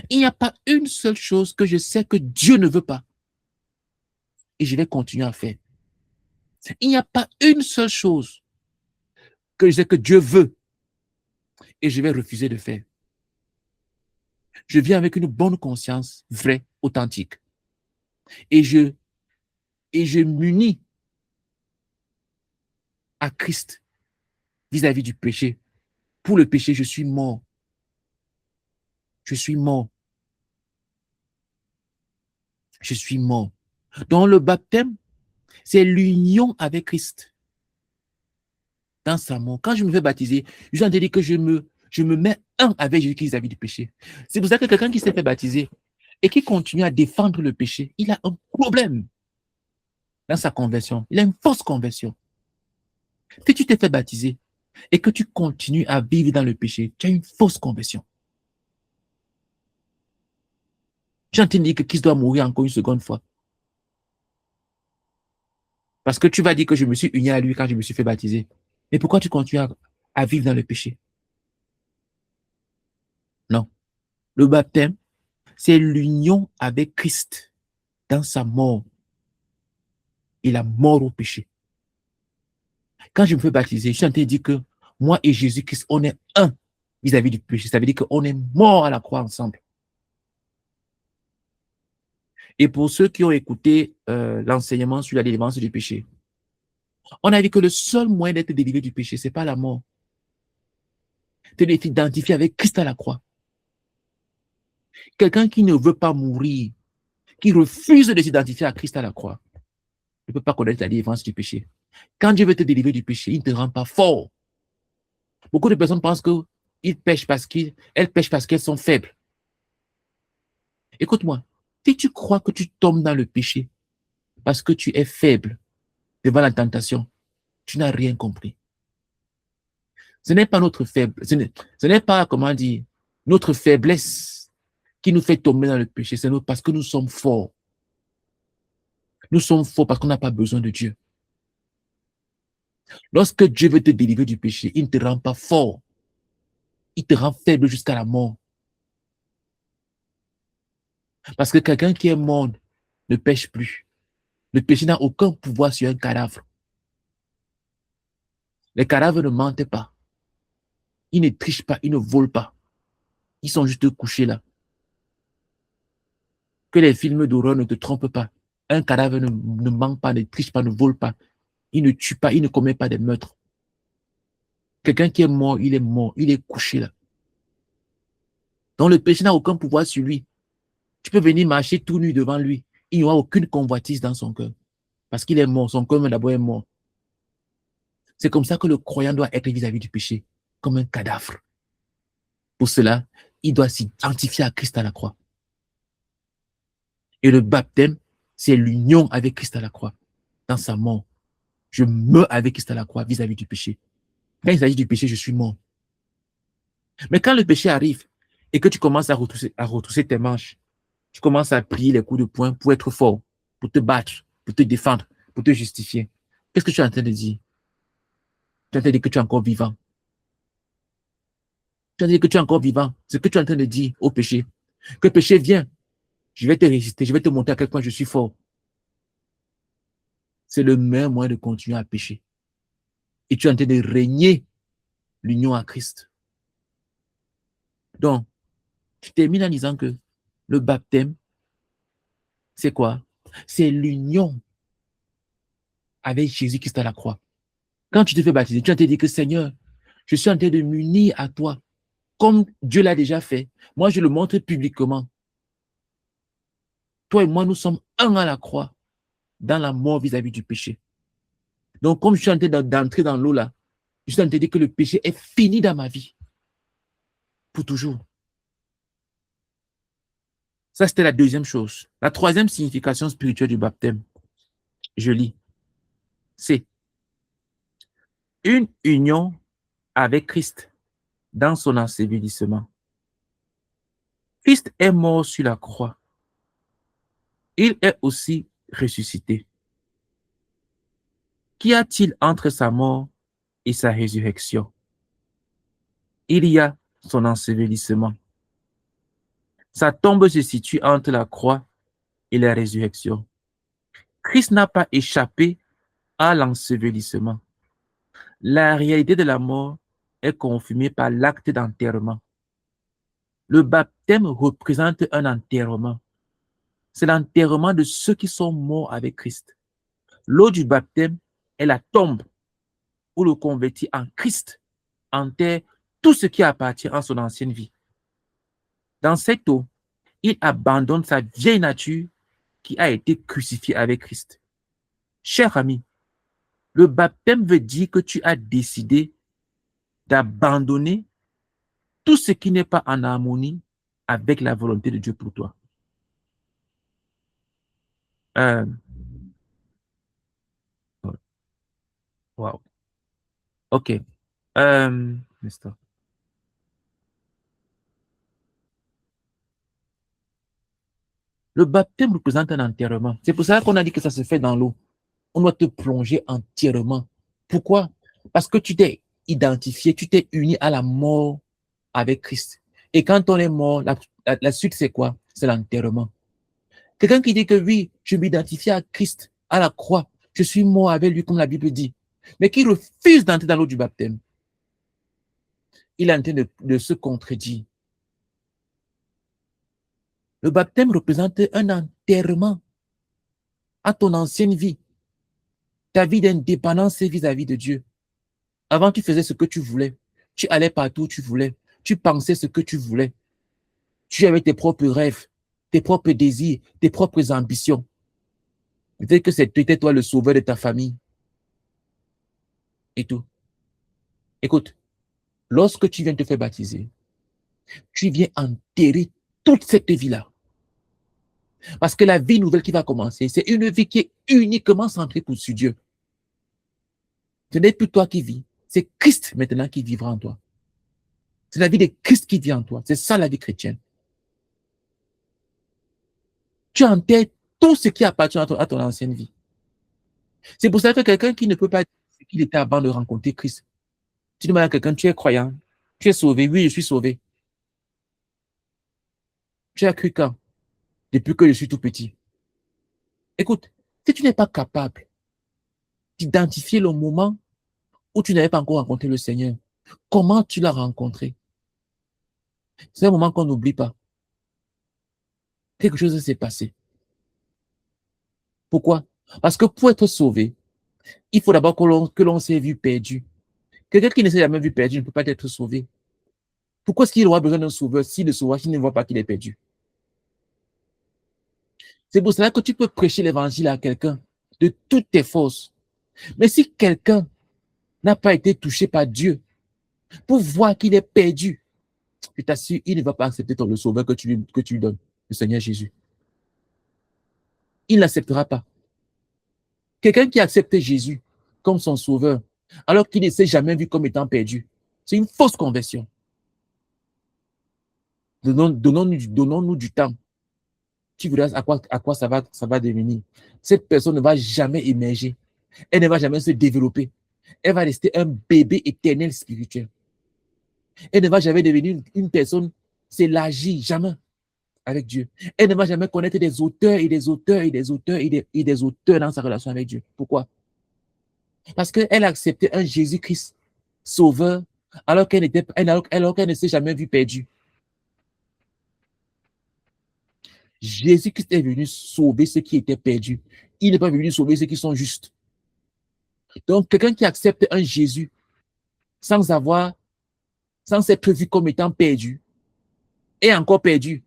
Il n'y a pas une seule chose que je sais que Dieu ne veut pas. Et je vais continuer à faire. Il n'y a pas une seule chose que je sais que Dieu veut. Et je vais refuser de faire. Je viens avec une bonne conscience, vraie, authentique. Et je m'unis à Christ vis-à-vis du péché. Pour le péché, je suis mort. Je suis mort. Je suis mort. Donc le baptême, c'est l'union avec Christ dans sa mort. Quand je me fais baptiser, je viens de dire que je me mets un avec Jésus vis-à-vis du péché. C'est pour ça que quelqu'un qui s'est fait baptiser et qui continue à défendre le péché, il a un problème dans sa conversion. Il a une fausse conversion. Si tu t'es fait baptiser et que tu continues à vivre dans le péché, tu as une fausse conversion. Tu es en train de dire que Christ doit mourir encore une seconde fois. Parce que tu vas dire que je me suis uni à lui quand je me suis fait baptiser. Mais pourquoi tu continues à vivre dans le péché? Non. Le baptême, c'est l'union avec Christ dans sa mort. Il a mort au péché. Quand je me fais baptiser, je suis en train de dire que moi et Jésus-Christ, on est un vis-à-vis du péché. Ça veut dire qu'on est mort à la croix ensemble. Et pour ceux qui ont écouté l'enseignement sur la délivrance du péché, on a dit que le seul moyen d'être délivré du péché, ce n'est pas la mort. C'est d'être identifié avec Christ à la croix. Quelqu'un qui ne veut pas mourir, qui refuse de s'identifier à Christ à la croix, ne peut pas connaître la délivrance du péché. Quand Dieu veut te délivrer du péché, il ne te rend pas fort. Beaucoup de personnes pensent qu'elles pêchent parce qu'elles sont faibles. Écoute-moi, si tu crois que tu tombes dans le péché parce que tu es faible devant la tentation, tu n'as rien compris. Ce n'est pas notre faiblesse, ce n'est pas, comment dire, notre faiblesse qui nous fait tomber dans le péché, c'est parce que nous sommes forts. Nous sommes forts parce qu'on n'a pas besoin de Dieu. Lorsque Dieu veut te délivrer du péché, il ne te rend pas fort. Il te rend faible jusqu'à la mort. Parce que quelqu'un qui est mort ne pêche plus. Le péché n'a aucun pouvoir sur un cadavre. Les cadavres ne mentent pas. Ils ne trichent pas, ils ne volent pas. Ils sont juste couchés là. Que les films d'horreur ne te trompent pas. Un cadavre ne ment pas, ne triche pas, ne vole pas. Il ne tue pas, il ne commet pas de meurtres. Quelqu'un qui est mort, il est couché là. Donc le péché n'a aucun pouvoir sur lui. Tu peux venir marcher tout nu devant lui. Il n'y aura aucune convoitise dans son cœur. Parce qu'il est mort, son cœur d'abord est mort. C'est comme ça que le croyant doit être vis-à-vis du péché, comme un cadavre. Pour cela, il doit s'identifier à Christ à la croix. Et le baptême, c'est l'union avec Christ à la croix, dans sa mort. Je meurs avec Christ à la croix vis-à-vis du péché. Quand il s'agit du péché, je suis mort. Mais quand le péché arrive et que tu commences à retrousser tes manches, tu commences à plier les coups de poing pour être fort, pour te battre, pour te défendre, pour te justifier. Qu'est-ce que tu es en train de dire? Tu es en train de dire que tu es encore vivant. Tu es en train de dire que tu es encore vivant. C'est ce que tu es en train de dire au péché. Que le péché vient, je vais te résister, je vais te montrer à quel point je suis fort. C'est le meilleur moyen de continuer à pécher. Et tu es en train de régner l'union à Christ. Donc, tu termines en disant que le baptême, c'est quoi? C'est l'union avec Jésus-Christ à la croix. Quand tu te fais baptiser, tu as te dire que Seigneur, je suis en train de m'unir à toi, comme Dieu l'a déjà fait. Moi, je le montre publiquement. Toi et moi, nous sommes un à la croix, dans la mort vis-à-vis du péché. Donc, comme je suis en train d'entrer dans l'eau là, je suis en train de dire que le péché est fini dans ma vie. Pour toujours. Ça, c'était la deuxième chose. La troisième signification spirituelle du baptême, je lis, c'est une union avec Christ dans son ensevelissement. Christ est mort sur la croix il est aussi ressuscité. Qu'y a-t-il entre sa mort et sa résurrection? Il y a son ensevelissement. Sa tombe se situe entre la croix et la résurrection. Christ n'a pas échappé à l'ensevelissement. La réalité de la mort est confirmée par l'acte d'enterrement. Le baptême représente un enterrement. C'est l'enterrement de ceux qui sont morts avec Christ. L'eau du baptême est la tombe où le converti en Christ enterre tout ce qui appartient à son ancienne vie. Dans cette eau, il abandonne sa vieille nature qui a été crucifiée avec Christ. Cher ami, le baptême veut dire que tu as décidé d'abandonner tout ce qui n'est pas en harmonie avec la volonté de Dieu pour toi. Wow. OK. Le baptême représente un enterrement. C'est pour ça qu'on a dit que ça se fait dans l'eau. On doit te plonger entièrement. Pourquoi? Parce que tu t'es identifié, tu t'es uni à la mort avec Christ. Et quand on est mort, la suite, c'est quoi? C'est l'enterrement. Quelqu'un qui dit que oui, je m'identifie à Christ, à la croix, je suis mort avec lui, comme la Bible dit, mais qui refuse d'entrer dans l'eau du baptême, il est en train de se contredire. Le baptême représente un enterrement à ton ancienne vie, ta vie d'indépendance vis-à-vis de Dieu. Avant, tu faisais ce que tu voulais. Tu allais partout où tu voulais. Tu pensais ce que tu voulais. Tu avais tes propres rêves, tes propres désirs, tes propres ambitions. Peut-être que c'était toi le sauveur de ta famille. Et tout. Écoute, lorsque tu viens te faire baptiser, tu viens enterrer toute cette vie-là. Parce que la vie nouvelle qui va commencer, c'est une vie qui est uniquement centrée sur Dieu. Ce n'est plus toi qui vis, c'est Christ maintenant qui vivra en toi. C'est la vie de Christ qui vit en toi. C'est ça la vie chrétienne. Tu enterres tout ce qui appartient à ton ancienne vie. C'est pour ça que quelqu'un qui ne peut pas dire ce qu'il était avant de rencontrer Christ, tu demandes à quelqu'un, tu es croyant, tu es sauvé, oui, je suis sauvé. Tu as cru quand? Depuis que je suis tout petit. Écoute, si tu n'es pas capable d'identifier le moment où tu n'avais pas encore rencontré le Seigneur, comment tu l'as rencontré? C'est un moment qu'on n'oublie pas. Quelque chose s'est passé. Pourquoi? Parce que pour être sauvé, il faut d'abord que l'on s'est vu perdu. Quelqu'un qui ne s'est jamais vu perdu ne peut pas être sauvé. Pourquoi est-ce qu'il aura besoin d'un sauveur si le sauveur ne voit pas qu'il est perdu? C'est pour cela que tu peux prêcher l'évangile à quelqu'un de toutes tes forces. Mais si quelqu'un n'a pas été touché par Dieu pour voir qu'il est perdu, je t'assure, il ne va pas accepter le sauveur que tu lui donnes, le Seigneur Jésus. Il n'acceptera pas. Quelqu'un qui accepte Jésus comme son sauveur, alors qu'il ne s'est jamais vu comme étant perdu, c'est une fausse conversion. Donnons-nous du temps. Tu verras à quoi ça va devenir. Cette personne ne va jamais émerger. Elle ne va jamais se développer. Elle va rester un bébé éternel spirituel. Elle ne va jamais devenir une personne s'élargir, jamais avec Dieu. Elle ne va jamais connaître des auteurs et des auteurs et des auteurs et des auteurs dans sa relation avec Dieu. Pourquoi? Parce qu'elle a accepté un Jésus-Christ sauveur alors qu'elle ne s'est jamais vue perdue. Jésus-Christ est venu sauver ceux qui étaient perdus. Il n'est pas venu sauver ceux qui sont justes. Donc, quelqu'un qui accepte un Jésus sans s'être vu comme étant perdu, est encore perdu.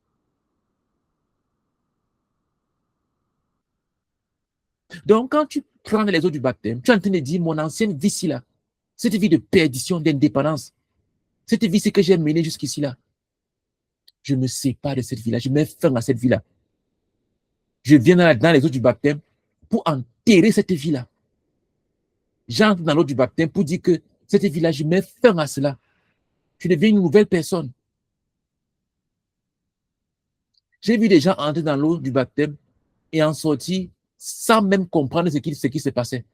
Donc, quand tu prends les eaux du baptême, tu es en train de dire, mon ancienne vie ici là, cette vie de perdition, d'indépendance, cette vie que j'ai menée jusqu'ici là, je me sépare de cette vie-là, je mets fin à cette vie-là. Je viens dans les eaux du baptême pour enterrer cette vie-là. J'entre dans l'eau du baptême pour dire que cette vie-là, je mets fin à cela. Je deviens une nouvelle personne. J'ai vu des gens entrer dans l'eau du baptême et en sortir sans même comprendre ce qui se passait.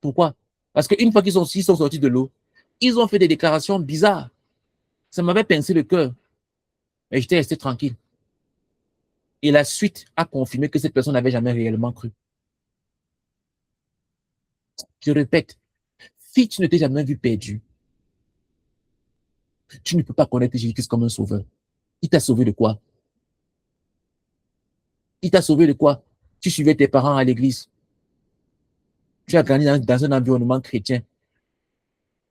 Pourquoi? Parce qu'une fois qu'ils sont sortis de l'eau, ils ont fait des déclarations bizarres. Ça m'avait pincé le cœur. Mais j'étais resté tranquille. Et la suite a confirmé que cette personne n'avait jamais réellement cru. Je répète, si tu ne t'es jamais vu perdu, tu ne peux pas connaître Jésus-Christ comme un sauveur. Il t'a sauvé de quoi? Il t'a sauvé de quoi? Tu suivais tes parents à l'église. Tu as grandi dans un environnement chrétien.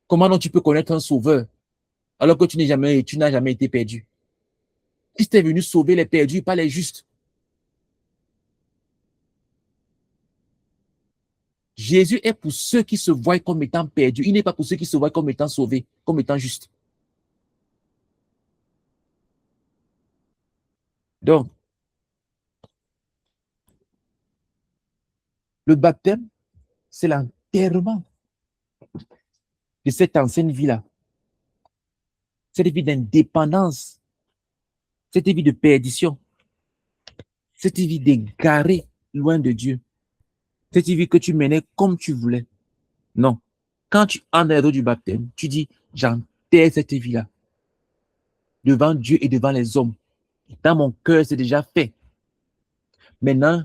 Comment donc tu peux connaître un sauveur alors que tu n'as jamais été perdu? Christ est venu sauver les perdus, pas les justes. Jésus est pour ceux qui se voient comme étant perdus. Il n'est pas pour ceux qui se voient comme étant sauvés, comme étant justes. Donc, le baptême, c'est l'enterrement de cette ancienne vie-là. Cette vie d'indépendance, cette vie de perdition, cette vie d'égaré loin de Dieu, cette vie que tu menais comme tu voulais. Non. Quand tu entres dans l'eau du baptême, tu dis, j'enterre cette vie-là devant Dieu et devant les hommes. Dans mon cœur, c'est déjà fait. Maintenant,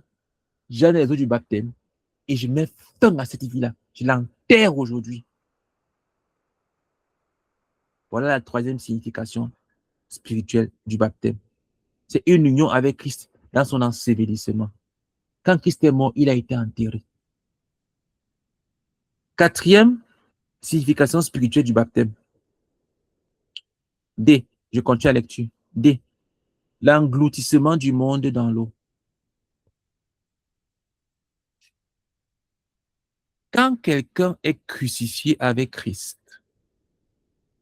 j'entre dans l'eau du baptême et je mets fin à cette vie-là. Je l'enterre aujourd'hui. Voilà la troisième signification spirituelle du baptême. C'est une union avec Christ dans son ensevelissement. Quand Christ est mort, il a été enterré. Quatrième signification spirituelle du baptême. D. Je continue la lecture. D. L'engloutissement du monde dans l'eau. Quand quelqu'un est crucifié avec Christ,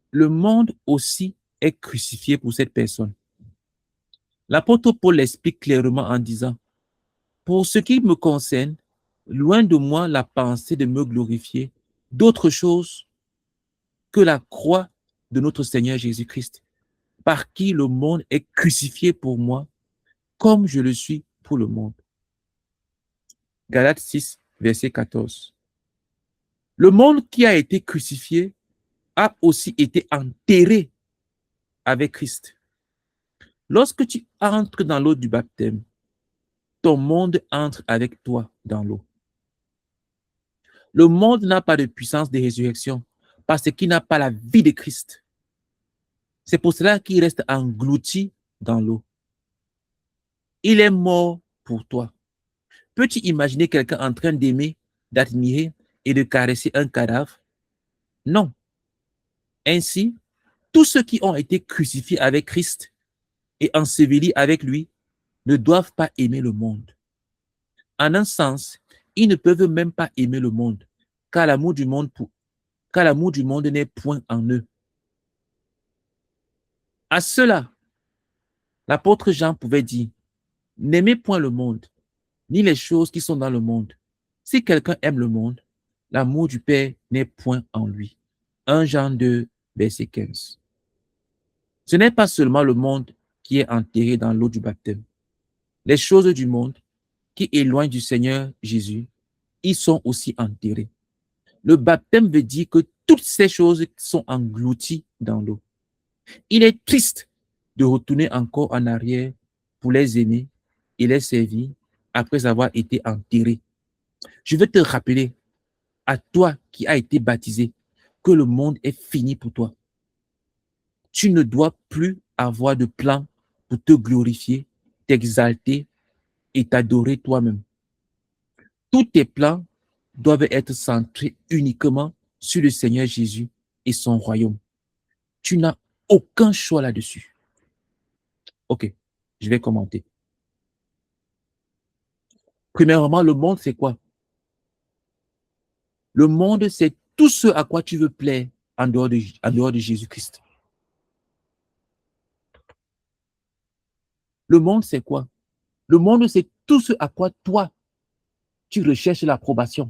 le monde aussi est crucifié pour cette personne. L'apôtre Paul l'explique clairement en disant, pour ce qui me concerne, loin de moi la pensée de me glorifier d'autre chose que la croix de notre Seigneur Jésus-Christ, par qui le monde est crucifié pour moi, comme je le suis pour le monde. Galates 6, verset 14. Le monde qui a été crucifié a aussi été enterré avec Christ. Lorsque tu entres dans l'eau du baptême, ton monde entre avec toi dans l'eau. Le monde n'a pas de puissance de résurrection parce qu'il n'a pas la vie de Christ. C'est pour cela qu'il reste englouti dans l'eau. Il est mort pour toi. Peux-tu imaginer quelqu'un en train d'aimer, d'admirer et de caresser un cadavre? Non. Ainsi, tous ceux qui ont été crucifiés avec Christ et ensevelis avec lui ne doivent pas aimer le monde. En un sens, ils ne peuvent même pas aimer le monde, car l'amour du monde n'est point en eux. À cela, l'apôtre Jean pouvait dire, n'aimez point le monde, ni les choses qui sont dans le monde. Si quelqu'un aime le monde, l'amour du Père n'est point en lui. 1 Jean 2, verset 15. Ce n'est pas seulement le monde qui est enterré dans l'eau du baptême. Les choses du monde qui éloignent du Seigneur Jésus, ils sont aussi enterrés. Le baptême veut dire que toutes ces choses sont englouties dans l'eau. Il est triste de retourner encore en arrière pour les aimer et les servir après avoir été enterrés. Je veux te rappeler, à toi qui as été baptisé, que le monde est fini pour toi. Tu ne dois plus avoir de plan pour te glorifier, t'exalter et t'adorer toi-même. Tous tes plans doivent être centrés uniquement sur le Seigneur Jésus et son royaume. Tu n'as aucun choix là-dessus. Ok, je vais commenter. Premièrement, le monde, c'est quoi? Le monde, c'est tout ce à quoi tu veux plaire en dehors de Jésus-Christ. Le monde, c'est quoi? Le monde, c'est tout ce à quoi toi, tu recherches l'approbation.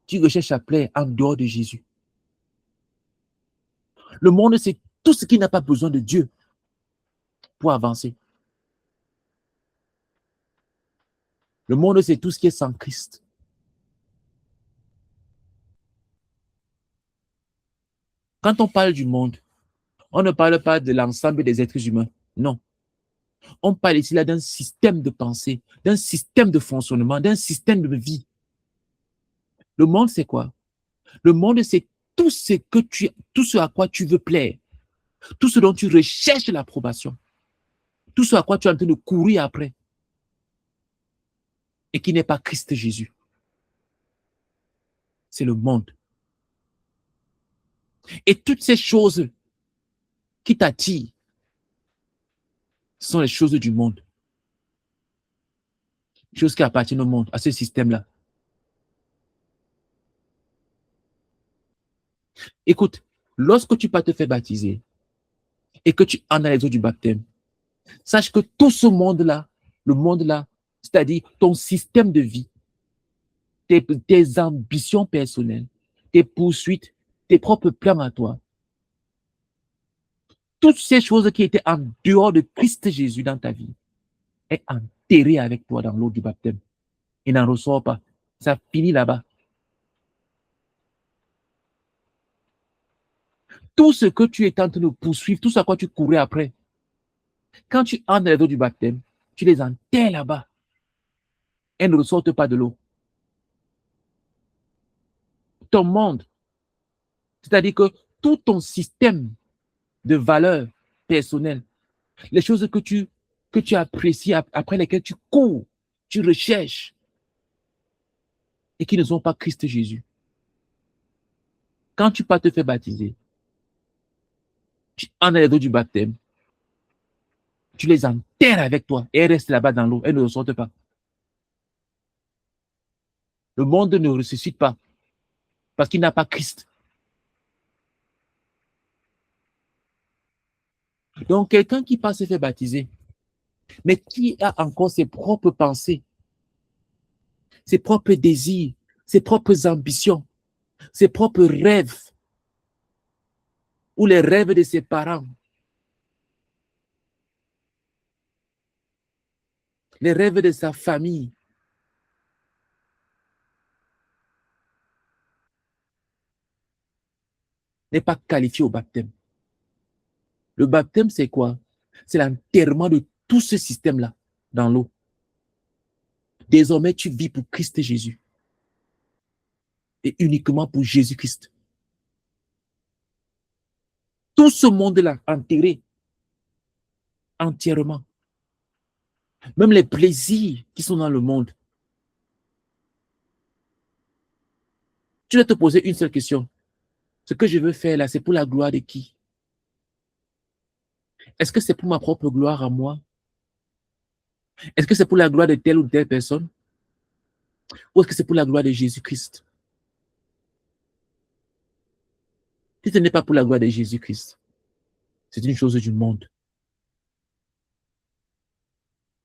Tu recherches à plaire en dehors de Jésus. Le monde, c'est tout ce qui n'a pas besoin de Dieu pour avancer. Le monde, c'est tout ce qui est sans Christ. Quand on parle du monde, on ne parle pas de l'ensemble des êtres humains. Non. On parle ici là d'un système de pensée, d'un système de fonctionnement, d'un système de vie. Le monde, c'est quoi? Le monde, c'est tout tout ce à quoi tu veux plaire, tout ce dont tu recherches l'approbation, tout ce à quoi tu es en train de courir après et qui n'est pas Christ Jésus. C'est le monde. Et toutes ces choses qui t'attirent sont les choses du monde. Choses qui appartiennent au monde, à ce système-là. Écoute, lorsque tu vas te faire baptiser et que tu en as les eaux du baptême, sache que tout ce monde-là, le monde-là, c'est-à-dire ton système de vie, tes ambitions personnelles, tes poursuites, tes propres plans à toi, toutes ces choses qui étaient en dehors de Christ Jésus dans ta vie, est enterré avec toi dans l'eau du baptême. Il n'en ressort pas. Ça finit là-bas. Tout ce que tu es en train de poursuivre, tout ce à quoi tu courais après, quand tu entres dans les eaux du baptême, tu les enterres là-bas. Elles ne ressortent pas de l'eau. Ton monde, c'est-à-dire que tout ton système de valeurs personnelles, les choses que tu apprécies, après lesquelles tu cours, tu recherches, et qui ne sont pas Christ Jésus. Quand tu vas te faire baptiser, tu entres dans les eaux du baptême, tu les enterres avec toi et elles restent là-bas dans l'eau, elles ne ressortent pas. Le monde ne ressuscite pas parce qu'il n'a pas Christ. Donc, quelqu'un qui passe se faire baptiser, mais qui a encore ses propres pensées, ses propres désirs, ses propres ambitions, ses propres rêves, ou les rêves de ses parents, les rêves de sa famille, n'est pas qualifié au baptême. Le baptême, c'est quoi? C'est l'enterrement de tout ce système-là dans l'eau. Désormais, tu vis pour Christ Jésus et uniquement pour Jésus-Christ. Tout ce monde-là enterré entièrement. Même les plaisirs qui sont dans le monde. Tu dois te poser une seule question. Ce que je veux faire là, c'est pour la gloire de qui? Est-ce que c'est pour ma propre gloire à moi? Est-ce que c'est pour la gloire de telle ou telle personne? Ou est-ce que c'est pour la gloire de Jésus-Christ? Si ce n'est pas pour la gloire de Jésus-Christ, c'est une chose du monde.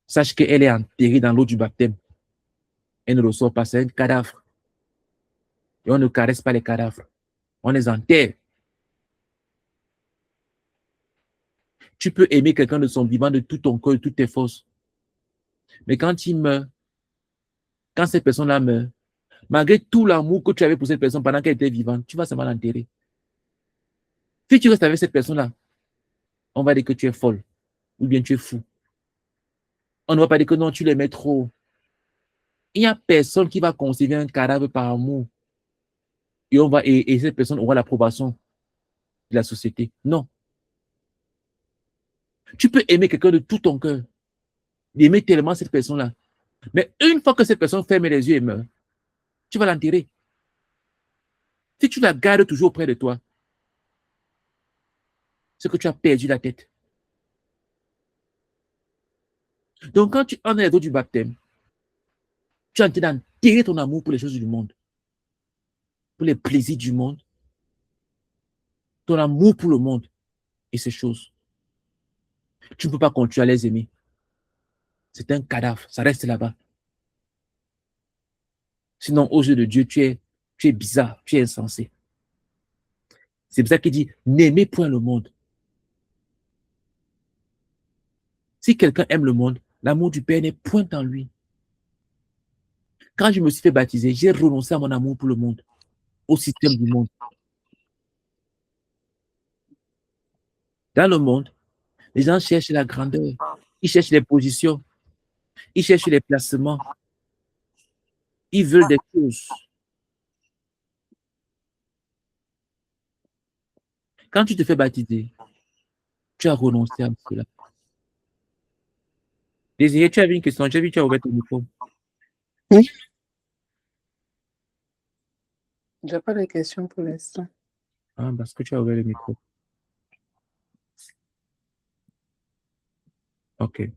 Sache qu'elle est enterrée dans l'eau du baptême. Elle ne ressort pas, c'est un cadavre. Et on ne caresse pas les cadavres. On les enterre. Tu peux aimer quelqu'un de son vivant de tout ton cœur, de toutes tes forces. Mais quand il meurt, quand cette personne-là meurt, malgré tout l'amour que tu avais pour cette personne pendant qu'elle était vivante, tu vas seulement l'enterrer. Si tu restes avec cette personne-là, on va dire que tu es folle ou bien tu es fou. On ne va pas dire que non, tu l'aimais trop. Il n'y a personne qui va conserver un cadavre par amour et cette personne aura l'approbation de la société. Non. Tu peux aimer quelqu'un de tout ton cœur, aimer tellement cette personne-là. Mais une fois que cette personne ferme les yeux et meurt, tu vas l'enterrer. Si tu la gardes toujours près de toi, c'est que tu as perdu la tête. Donc, quand tu en es l'eau du baptême, tu es en train d'enterrer ton amour pour les choses du monde, pour les plaisirs du monde, ton amour pour le monde et ces choses. Tu ne peux pas continuer à les aimer. C'est un cadavre, ça reste là-bas. Sinon, aux yeux de Dieu, tu es bizarre, tu es insensé. C'est pour ça qu'il dit, n'aimez point le monde. Si quelqu'un aime le monde, l'amour du Père n'est point en lui. Quand je me suis fait baptiser, j'ai renoncé à mon amour pour le monde, au système du monde. Dans le monde, les gens cherchent la grandeur, ils cherchent les positions, ils cherchent les placements, ils veulent des choses. Quand tu te fais baptiser, tu as renoncé à cela. Désiré, tu avais une question, j'ai vu que tu as ouvert ton micro. Oui. Je n'ai pas de questions pour l'instant. Ah, parce que tu as ouvert le micro. OK.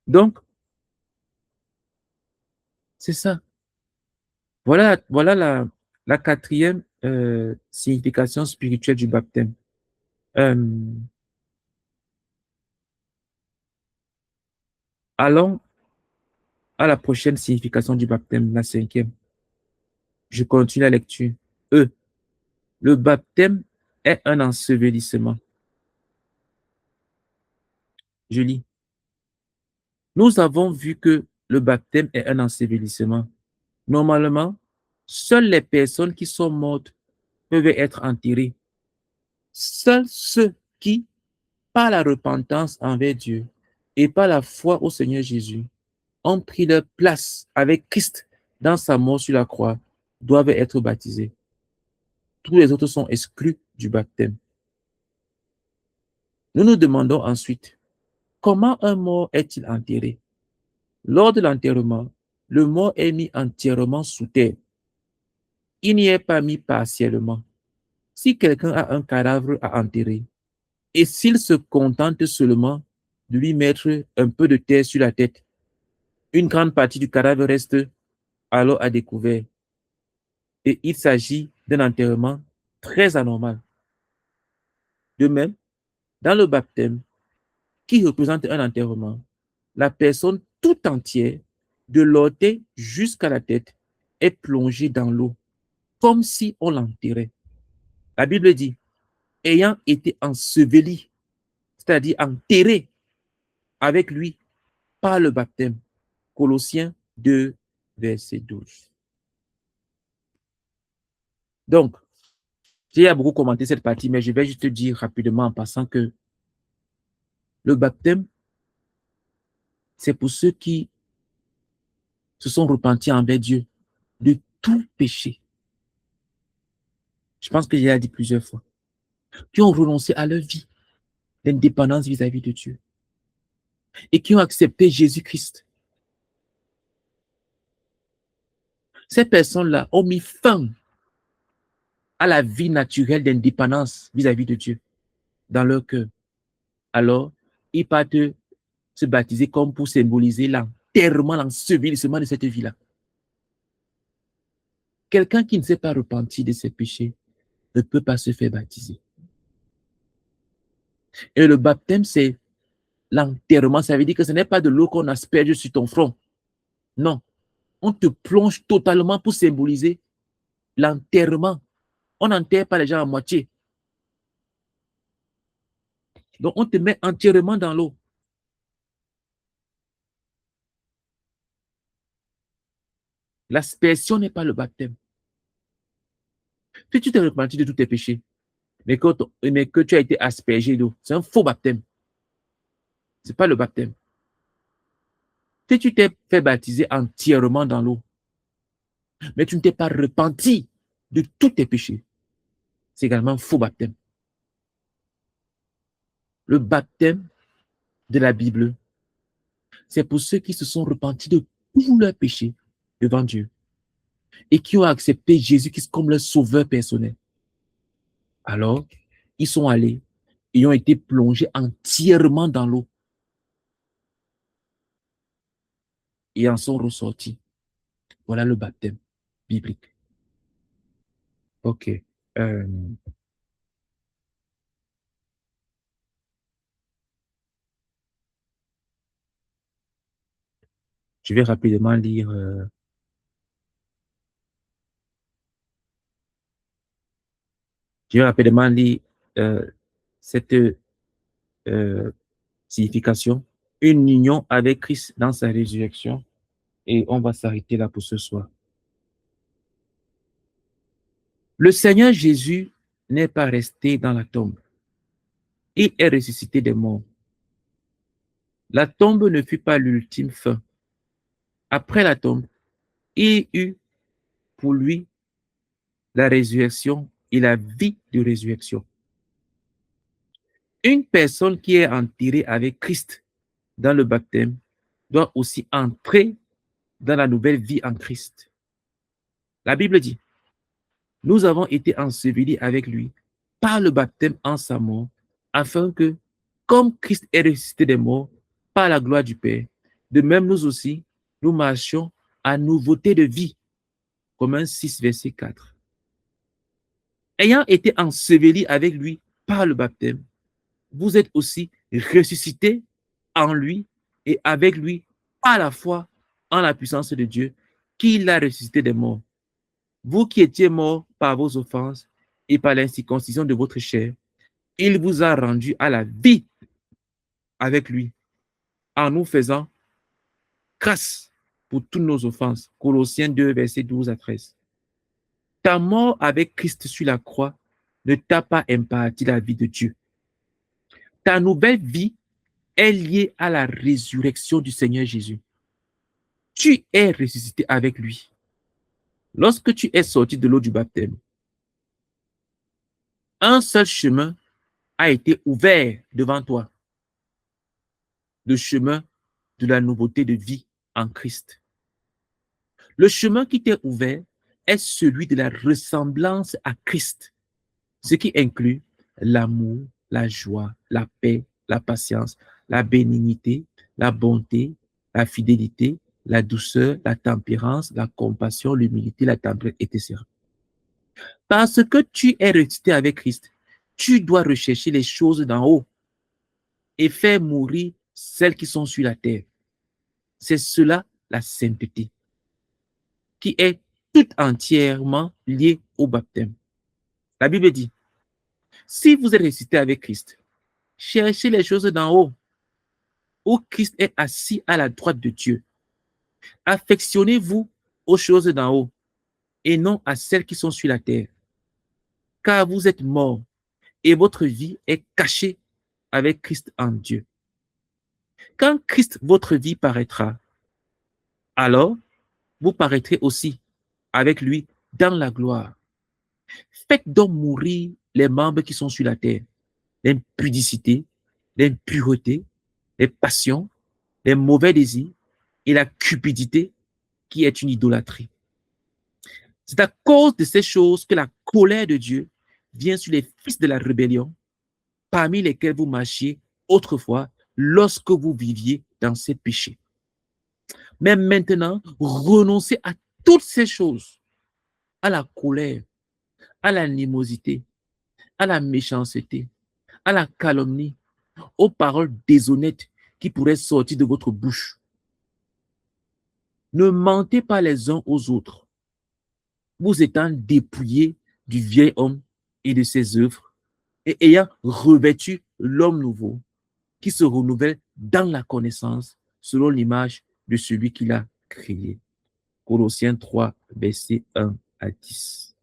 Donc, c'est ça. Voilà la quatrième signification spirituelle du baptême. Allons à la prochaine signification du baptême, la cinquième. Je continue la lecture. E. Le baptême est un ensevelissement. Je lis. Nous avons vu que le baptême est un ensevelissement. Normalement, seules les personnes qui sont mortes peuvent être enterrées. Seuls ceux qui, par la repentance envers Dieu et par la foi au Seigneur Jésus, ont pris leur place avec Christ dans sa mort sur la croix, doivent être baptisés. Tous les autres sont exclus du baptême. Nous nous demandons ensuite, comment un mort est-il enterré? Lors de l'enterrement, le mort est mis entièrement sous terre. Il n'y est pas mis partiellement. Si quelqu'un a un cadavre à enterrer, et s'il se contente seulement de lui mettre un peu de terre sur la tête, une grande partie du cadavre reste alors à découvert. Et il s'agit d'un enterrement très anormal. De même, dans le baptême, qui représente un enterrement, la personne tout entière, de l'orteil jusqu'à la tête, est plongée dans l'eau, comme si on l'enterrait. La Bible dit, ayant été enseveli, c'est-à-dire enterré avec lui par le baptême. Colossiens 2, verset 12. Donc, j'ai beaucoup commenté cette partie, mais je vais juste te dire rapidement en passant que le baptême, c'est pour ceux qui se sont repentis envers Dieu de tout péché. Je pense que j'ai dit plusieurs fois. Qui ont renoncé à leur vie d'indépendance vis-à-vis de Dieu et qui ont accepté Jésus-Christ. Ces personnes-là ont mis fin à la vie naturelle d'indépendance vis-à-vis de Dieu dans leur cœur. Alors, ils partent se baptiser comme pour symboliser l'enterrement, l'ensevelissement de cette vie-là. Quelqu'un qui ne s'est pas repenti de ses péchés ne peut pas se faire baptiser. Et le baptême, c'est l'enterrement. Ça veut dire que ce n'est pas de l'eau qu'on asperge sur ton front. Non. On te plonge totalement pour symboliser l'enterrement. On n'enterre pas les gens à moitié. Donc, on te met entièrement dans l'eau. L'aspersion n'est pas le baptême. Si tu t'es repenti de tous tes péchés, mais que tu as été aspergé d'eau, c'est un faux baptême. Ce n'est pas le baptême. Si tu t'es fait baptiser entièrement dans l'eau, mais tu ne t'es pas repenti de tous tes péchés, c'est également un faux baptême. Le baptême de la Bible, c'est pour ceux qui se sont repentis de tous leurs péchés devant Dieu et qui ont accepté Jésus-Christ comme leur sauveur personnel. Alors, ils sont allés et ont été plongés entièrement dans l'eau et en sont ressortis. Voilà le baptême biblique. OK. Je vais rapidement lire cette signification. une union avec Christ dans sa résurrection. Et on va s'arrêter là pour ce soir. Le Seigneur Jésus n'est pas resté dans la tombe. Il est ressuscité des morts. La tombe ne fut pas l'ultime fin. Après la tombe, il eut pour lui la résurrection et la vie de résurrection. Une personne qui est enterrée avec Christ dans le baptême doit aussi entrer dans la nouvelle vie en Christ. La Bible dit, nous avons été ensevelis avec lui par le baptême en sa mort, afin que, comme Christ est ressuscité des morts par la gloire du Père, de même nous aussi, nous marchions à nouveauté de vie. Romains 6, verset 4. Ayant été ensevelis avec lui par le baptême, vous êtes aussi ressuscités en lui et avec lui par la foi en la puissance de Dieu qui l'a ressuscité des morts. Vous qui étiez morts par vos offenses et par l'incirconcision de votre chair, il vous a rendu à la vie avec lui en nous faisant grâce pour toutes nos offenses. Colossiens 2, versets 12 à 13. Ta mort avec Christ sur la croix ne t'a pas imparti la vie de Dieu. Ta nouvelle vie est liée à la résurrection du Seigneur Jésus. Tu es ressuscité avec lui. Lorsque tu es sorti de l'eau du baptême, un seul chemin a été ouvert devant toi. Le chemin de la nouveauté de vie en Christ. Le chemin qui t'est ouvert est celui de la ressemblance à Christ, ce qui inclut l'amour, la joie, la paix, la patience, la bénignité, la bonté, la fidélité, la douceur, la tempérance, la compassion, l'humilité, la tendresse, etc. Parce que tu es ressuscité avec Christ, tu dois rechercher les choses d'en haut et faire mourir celles qui sont sur la terre. C'est cela la sainteté, qui est tout entièrement liée au baptême. La Bible dit, si vous êtes ressuscité avec Christ, cherchez les choses d'en haut, où Christ est assis à la droite de Dieu. Affectionnez-vous aux choses d'en haut et non à celles qui sont sur la terre. Car vous êtes morts et votre vie est cachée avec Christ en Dieu. Quand Christ, votre vie, paraîtra, alors vous paraîtrez aussi avec lui dans la gloire. Faites donc mourir les membres qui sont sur la terre, l'impudicité, l'impureté, les passions, les mauvais désirs et la cupidité qui est une idolâtrie. C'est à cause de ces choses que la colère de Dieu vient sur les fils de la rébellion, parmi lesquels vous marchiez autrefois lorsque vous viviez dans ces péchés. Mais maintenant, renoncez à toutes ces choses, à la colère, à l'animosité, à la méchanceté, à la calomnie, aux paroles déshonnêtes qui pourraient sortir de votre bouche. Ne mentez pas les uns aux autres, vous étant dépouillés du vieil homme et de ses œuvres, et ayant revêtu l'homme nouveau, qui se renouvelle dans la connaissance selon l'image de celui qui l'a créé. Colossiens 3, versets 1 à 10.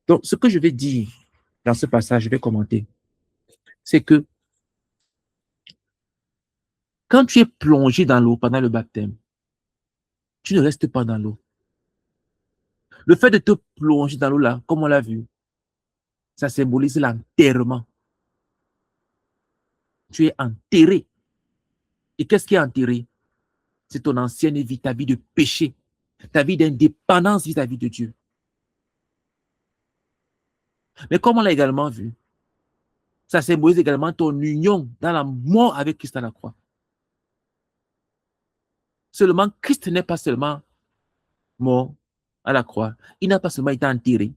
Donc, ce que je vais dire dans ce passage, je vais commenter, c'est que quand tu es plongé dans l'eau pendant le baptême, tu ne restes pas dans l'eau. Le fait de te plonger dans l'eau là, comme on l'a vu, ça symbolise l'enterrement. Tu es enterré. Et qu'est-ce qui est enterré? C'est ton ancienne vie, ta vie de péché, ta vie d'indépendance vis-à-vis de Dieu. Mais comme on l'a également vu, ça symbolise également ton union dans la mort avec Christ à la croix. Seulement, Christ n'est pas seulement mort à la croix. Il n'a pas seulement été enterré.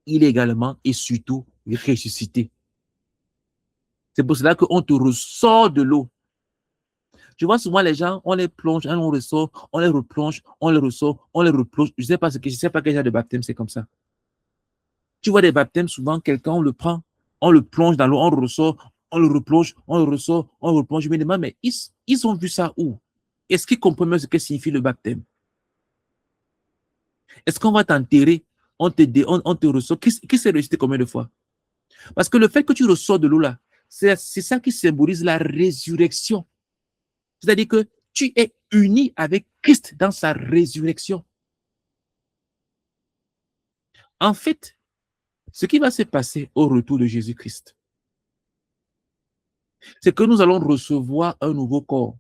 Il est également et surtout ressuscité. C'est pour cela qu'on te ressort de l'eau. Je vois souvent les gens, on les plonge, on ressort, on les replonge, on les ressort, on les replonge. Je ne sais pas quel genre de baptême c'est comme ça. Tu vois des baptêmes, souvent quelqu'un, on le prend, on le plonge dans l'eau, on le ressort, on le replonge, on le ressort, on le replonge. Je me demande, mais ils ont vu ça où? Est-ce qu'ils comprennent même ce que signifie le baptême? Est-ce qu'on va t'enterrer, on te ressort? Qui s'est resté combien de fois? Parce que le fait que tu ressors de l'eau là, c'est ça qui symbolise la résurrection. C'est-à-dire que tu es uni avec Christ dans sa résurrection. En fait, ce qui va se passer au retour de Jésus-Christ, c'est que nous allons recevoir un nouveau corps.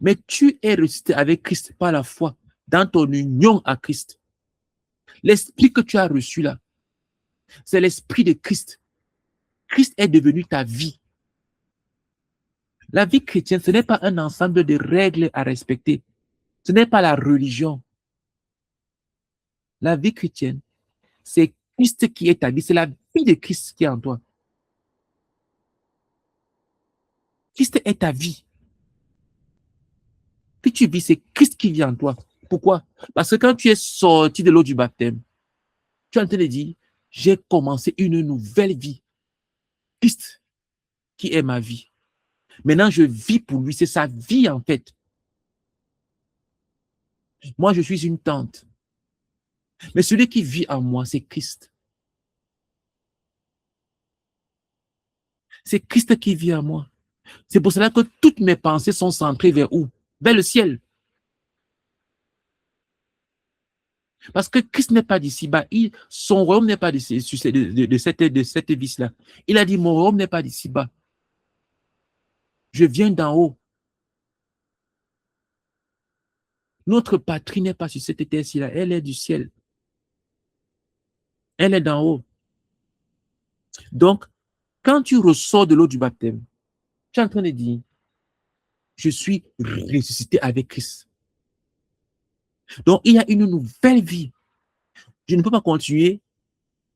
Mais tu es ressuscité avec Christ par la foi, dans ton union à Christ. L'esprit que tu as reçu là, c'est l'esprit de Christ. Christ est devenu ta vie. La vie chrétienne, ce n'est pas un ensemble de règles à respecter. Ce n'est pas la religion. La vie chrétienne, c'est Christ qui est ta vie. C'est la vie de Christ qui est en toi. Christ est ta vie. Que tu vis, c'est Christ qui vit en toi. Pourquoi? Parce que quand tu es sorti de l'eau du baptême, tu es en train de dire, j'ai commencé une nouvelle vie. Christ qui est ma vie. Maintenant, je vis pour lui. C'est sa vie, en fait. Moi, je suis une tente. Mais celui qui vit en moi, c'est Christ. C'est Christ qui vit en moi. C'est pour cela que toutes mes pensées sont centrées vers où? Vers le ciel. Parce que Christ n'est pas d'ici-bas. Son royaume n'est pas de cette vie-là. Il a dit, mon royaume n'est pas d'ici-bas. Je viens d'en haut. Notre patrie n'est pas sur cette terre-ci-là. Elle est du ciel. Elle est d'en haut. Donc, quand tu ressors de l'eau du baptême, tu es en train de dire, je suis ressuscité avec Christ. Donc, il y a une nouvelle vie. Je ne peux pas continuer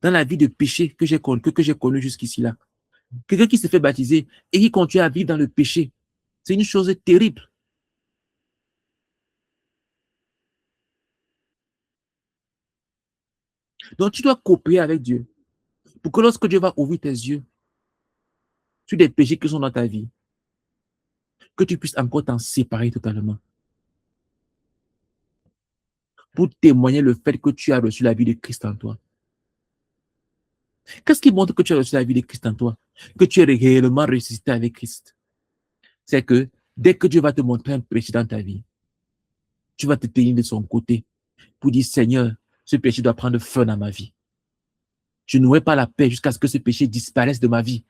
dans la vie de péché que j'ai connu jusqu'ici là. Quelqu'un qui se fait baptiser et qui continue à vivre dans le péché, c'est une chose terrible. Donc, tu dois coopérer avec Dieu pour que lorsque Dieu va ouvrir tes yeux sur des péchés qui sont dans ta vie, que tu puisses encore t'en séparer totalement pour témoigner le fait que tu as reçu la vie de Christ en toi. Qu'est-ce qui montre que tu as reçu la vie de Christ en toi? Que tu es réellement ressuscité avec Christ. C'est que dès que Dieu va te montrer un péché dans ta vie, tu vas te tenir de son côté pour dire, Seigneur, ce péché doit prendre fin dans ma vie. Je n'aurai pas la paix jusqu'à ce que ce péché disparaisse de ma vie.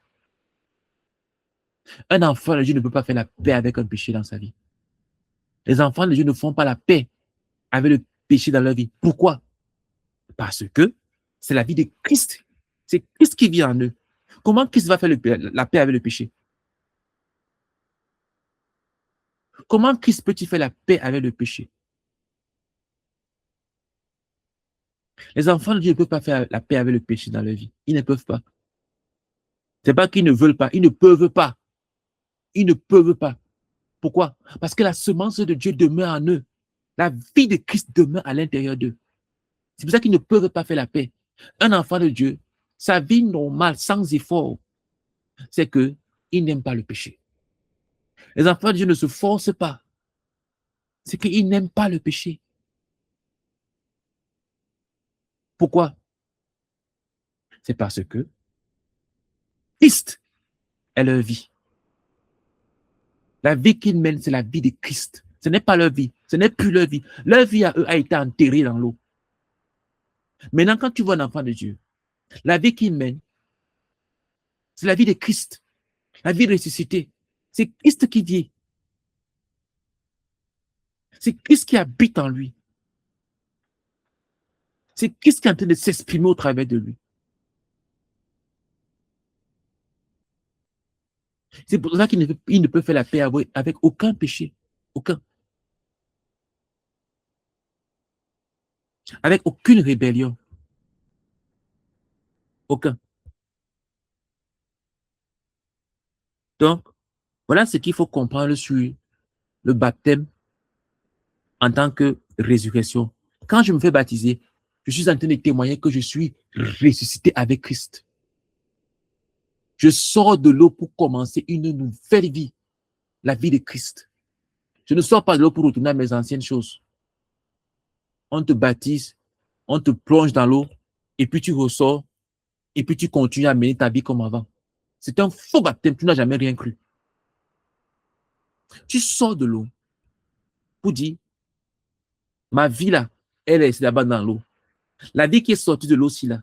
Un enfant de Dieu ne peut pas faire la paix avec un péché dans sa vie. Les enfants de Dieu ne font pas la paix avec le péché dans leur vie. Pourquoi? Parce que c'est la vie de Christ. C'est Christ qui vit en eux. Comment Christ va faire la paix avec le péché? Comment Christ peut-il faire la paix avec le péché? Les enfants de Dieu ne peuvent pas faire la paix avec le péché dans leur vie. Ils ne peuvent pas. C'est pas qu'ils ne veulent pas, ils ne peuvent pas. Ils ne peuvent pas. Pourquoi? Parce que la semence de Dieu demeure en eux. La vie de Christ demeure à l'intérieur d'eux. C'est pour ça qu'ils ne peuvent pas faire la paix. Un enfant de Dieu, sa vie normale, sans effort, c'est qu'il n'aime pas le péché. Les enfants de Dieu ne se forcent pas. C'est qu'ils n'aiment pas le péché. Pourquoi? C'est parce que Christ est leur vie. La vie qu'ils mènent, c'est la vie de Christ. Ce n'est pas leur vie. Ce n'est plus leur vie. Leur vie à eux a été enterrée dans l'eau. Maintenant, quand tu vois un enfant de Dieu, la vie qu'il mène, c'est la vie de Christ. La vie ressuscitée. C'est Christ qui vit. C'est Christ qui habite en lui. C'est Christ qui est en train de s'exprimer au travers de lui. C'est pour ça qu'il ne peut faire la paix avec aucun péché. Aucun. Avec aucune rébellion. Aucun. Donc, voilà ce qu'il faut comprendre sur le baptême en tant que résurrection. Quand je me fais baptiser, je suis en train de témoigner que je suis ressuscité avec Christ. Je sors de l'eau pour commencer une nouvelle vie, la vie de Christ. Je ne sors pas de l'eau pour retourner à mes anciennes choses. On te baptise, on te plonge dans l'eau, et puis tu ressors, et puis tu continues à mener ta vie comme avant. C'est un faux baptême, tu n'as jamais rien cru. Tu sors de l'eau pour dire, ma vie là, elle est là-bas dans l'eau. La vie qui est sortie de l'eau aussi là,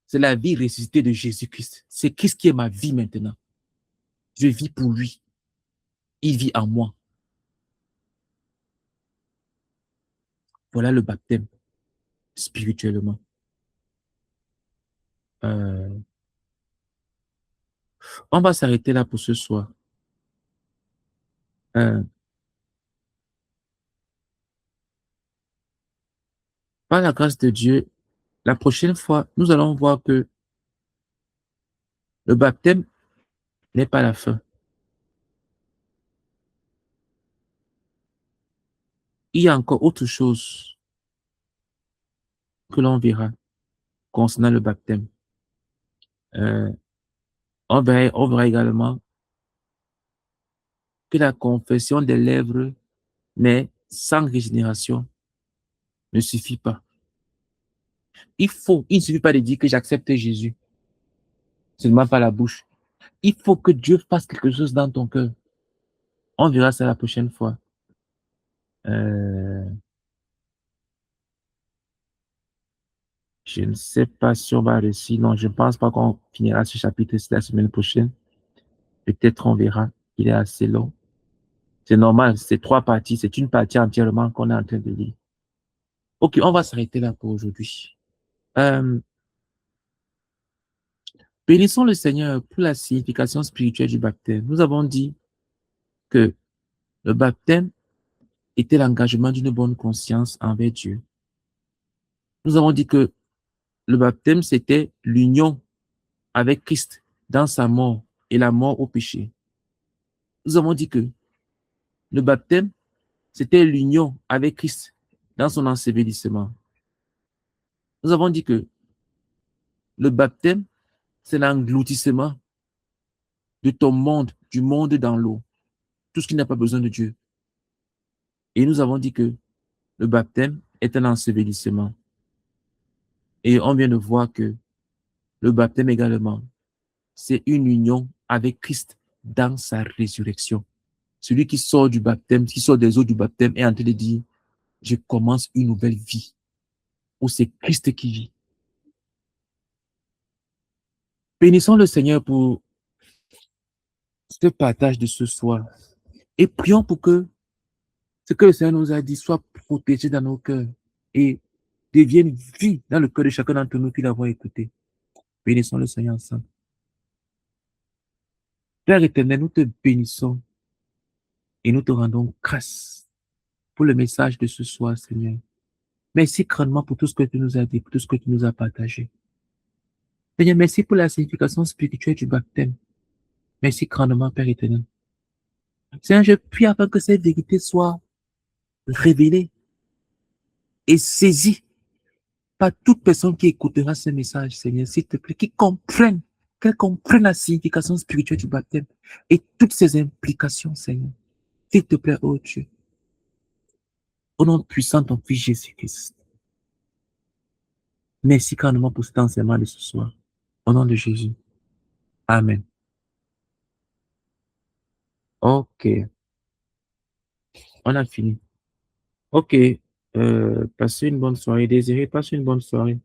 c'est la vie ressuscitée de Jésus-Christ. C'est Christ qui est ma vie maintenant. Je vis pour lui. Il vit en moi. Voilà le baptême spirituellement. On va s'arrêter là pour ce soir. Par la grâce de Dieu, la prochaine fois, nous allons voir que le baptême n'est pas la fin. Il y a encore autre chose que l'on verra concernant le baptême. On verra également que la confession des lèvres, mais sans régénération, ne suffit pas. Il ne suffit pas de dire que j'accepte Jésus, seulement par la bouche. Il faut que Dieu fasse quelque chose dans ton cœur. On verra ça la prochaine fois. Je ne sais pas si on va réussir. Non, je ne pense pas qu'on finira ce chapitre la semaine prochaine. Peut-être on verra. Il est assez long. C'est normal, c'est 3 parties. C'est une partie entièrement qu'on est en train de lire. Ok, on va s'arrêter là pour aujourd'hui. Bénissons le Seigneur pour la signification spirituelle du baptême. Nous avons dit que le baptême était l'engagement d'une bonne conscience envers Dieu. Nous avons dit que le baptême, c'était l'union avec Christ dans sa mort et la mort au péché. Nous avons dit que le baptême, c'était l'union avec Christ dans son ensevelissement. Nous avons dit que le baptême, c'est l'engloutissement de ton monde, du monde dans l'eau, tout ce qui n'a pas besoin de Dieu. Et nous avons dit que le baptême est un ensevelissement. Et on vient de voir que le baptême également, c'est une union avec Christ dans sa résurrection. Celui qui sort du baptême, qui sort des eaux du baptême est en train de dire, je commence une nouvelle vie, où c'est Christ qui vit. Bénissons le Seigneur pour ce partage de ce soir et prions pour que ce que le Seigneur nous a dit soit protégé dans nos cœurs et devienne vie dans le cœur de chacun d'entre nous qui l'avons écouté. Bénissons le Seigneur ensemble. Père éternel, nous te bénissons et nous te rendons grâce pour le message de ce soir, Seigneur. Merci grandement pour tout ce que tu nous as dit, pour tout ce que tu nous as partagé. Seigneur, merci pour la signification spirituelle du baptême. Merci grandement, Père éternel. Seigneur, je prie afin que cette vérité soit révélée et saisie par toute personne qui écoutera ce message, Seigneur, s'il te plaît, qu'elle comprenne la signification spirituelle du baptême et toutes ses implications, Seigneur. S'il te plaît, oh Dieu. Au nom puissant de ton Fils Jésus-Christ. Merci grandement pour cet enseignement de ce soir. Au nom de Jésus. Amen. Ok. On a fini. Ok. Passez une bonne soirée. Désiré, passe une bonne soirée.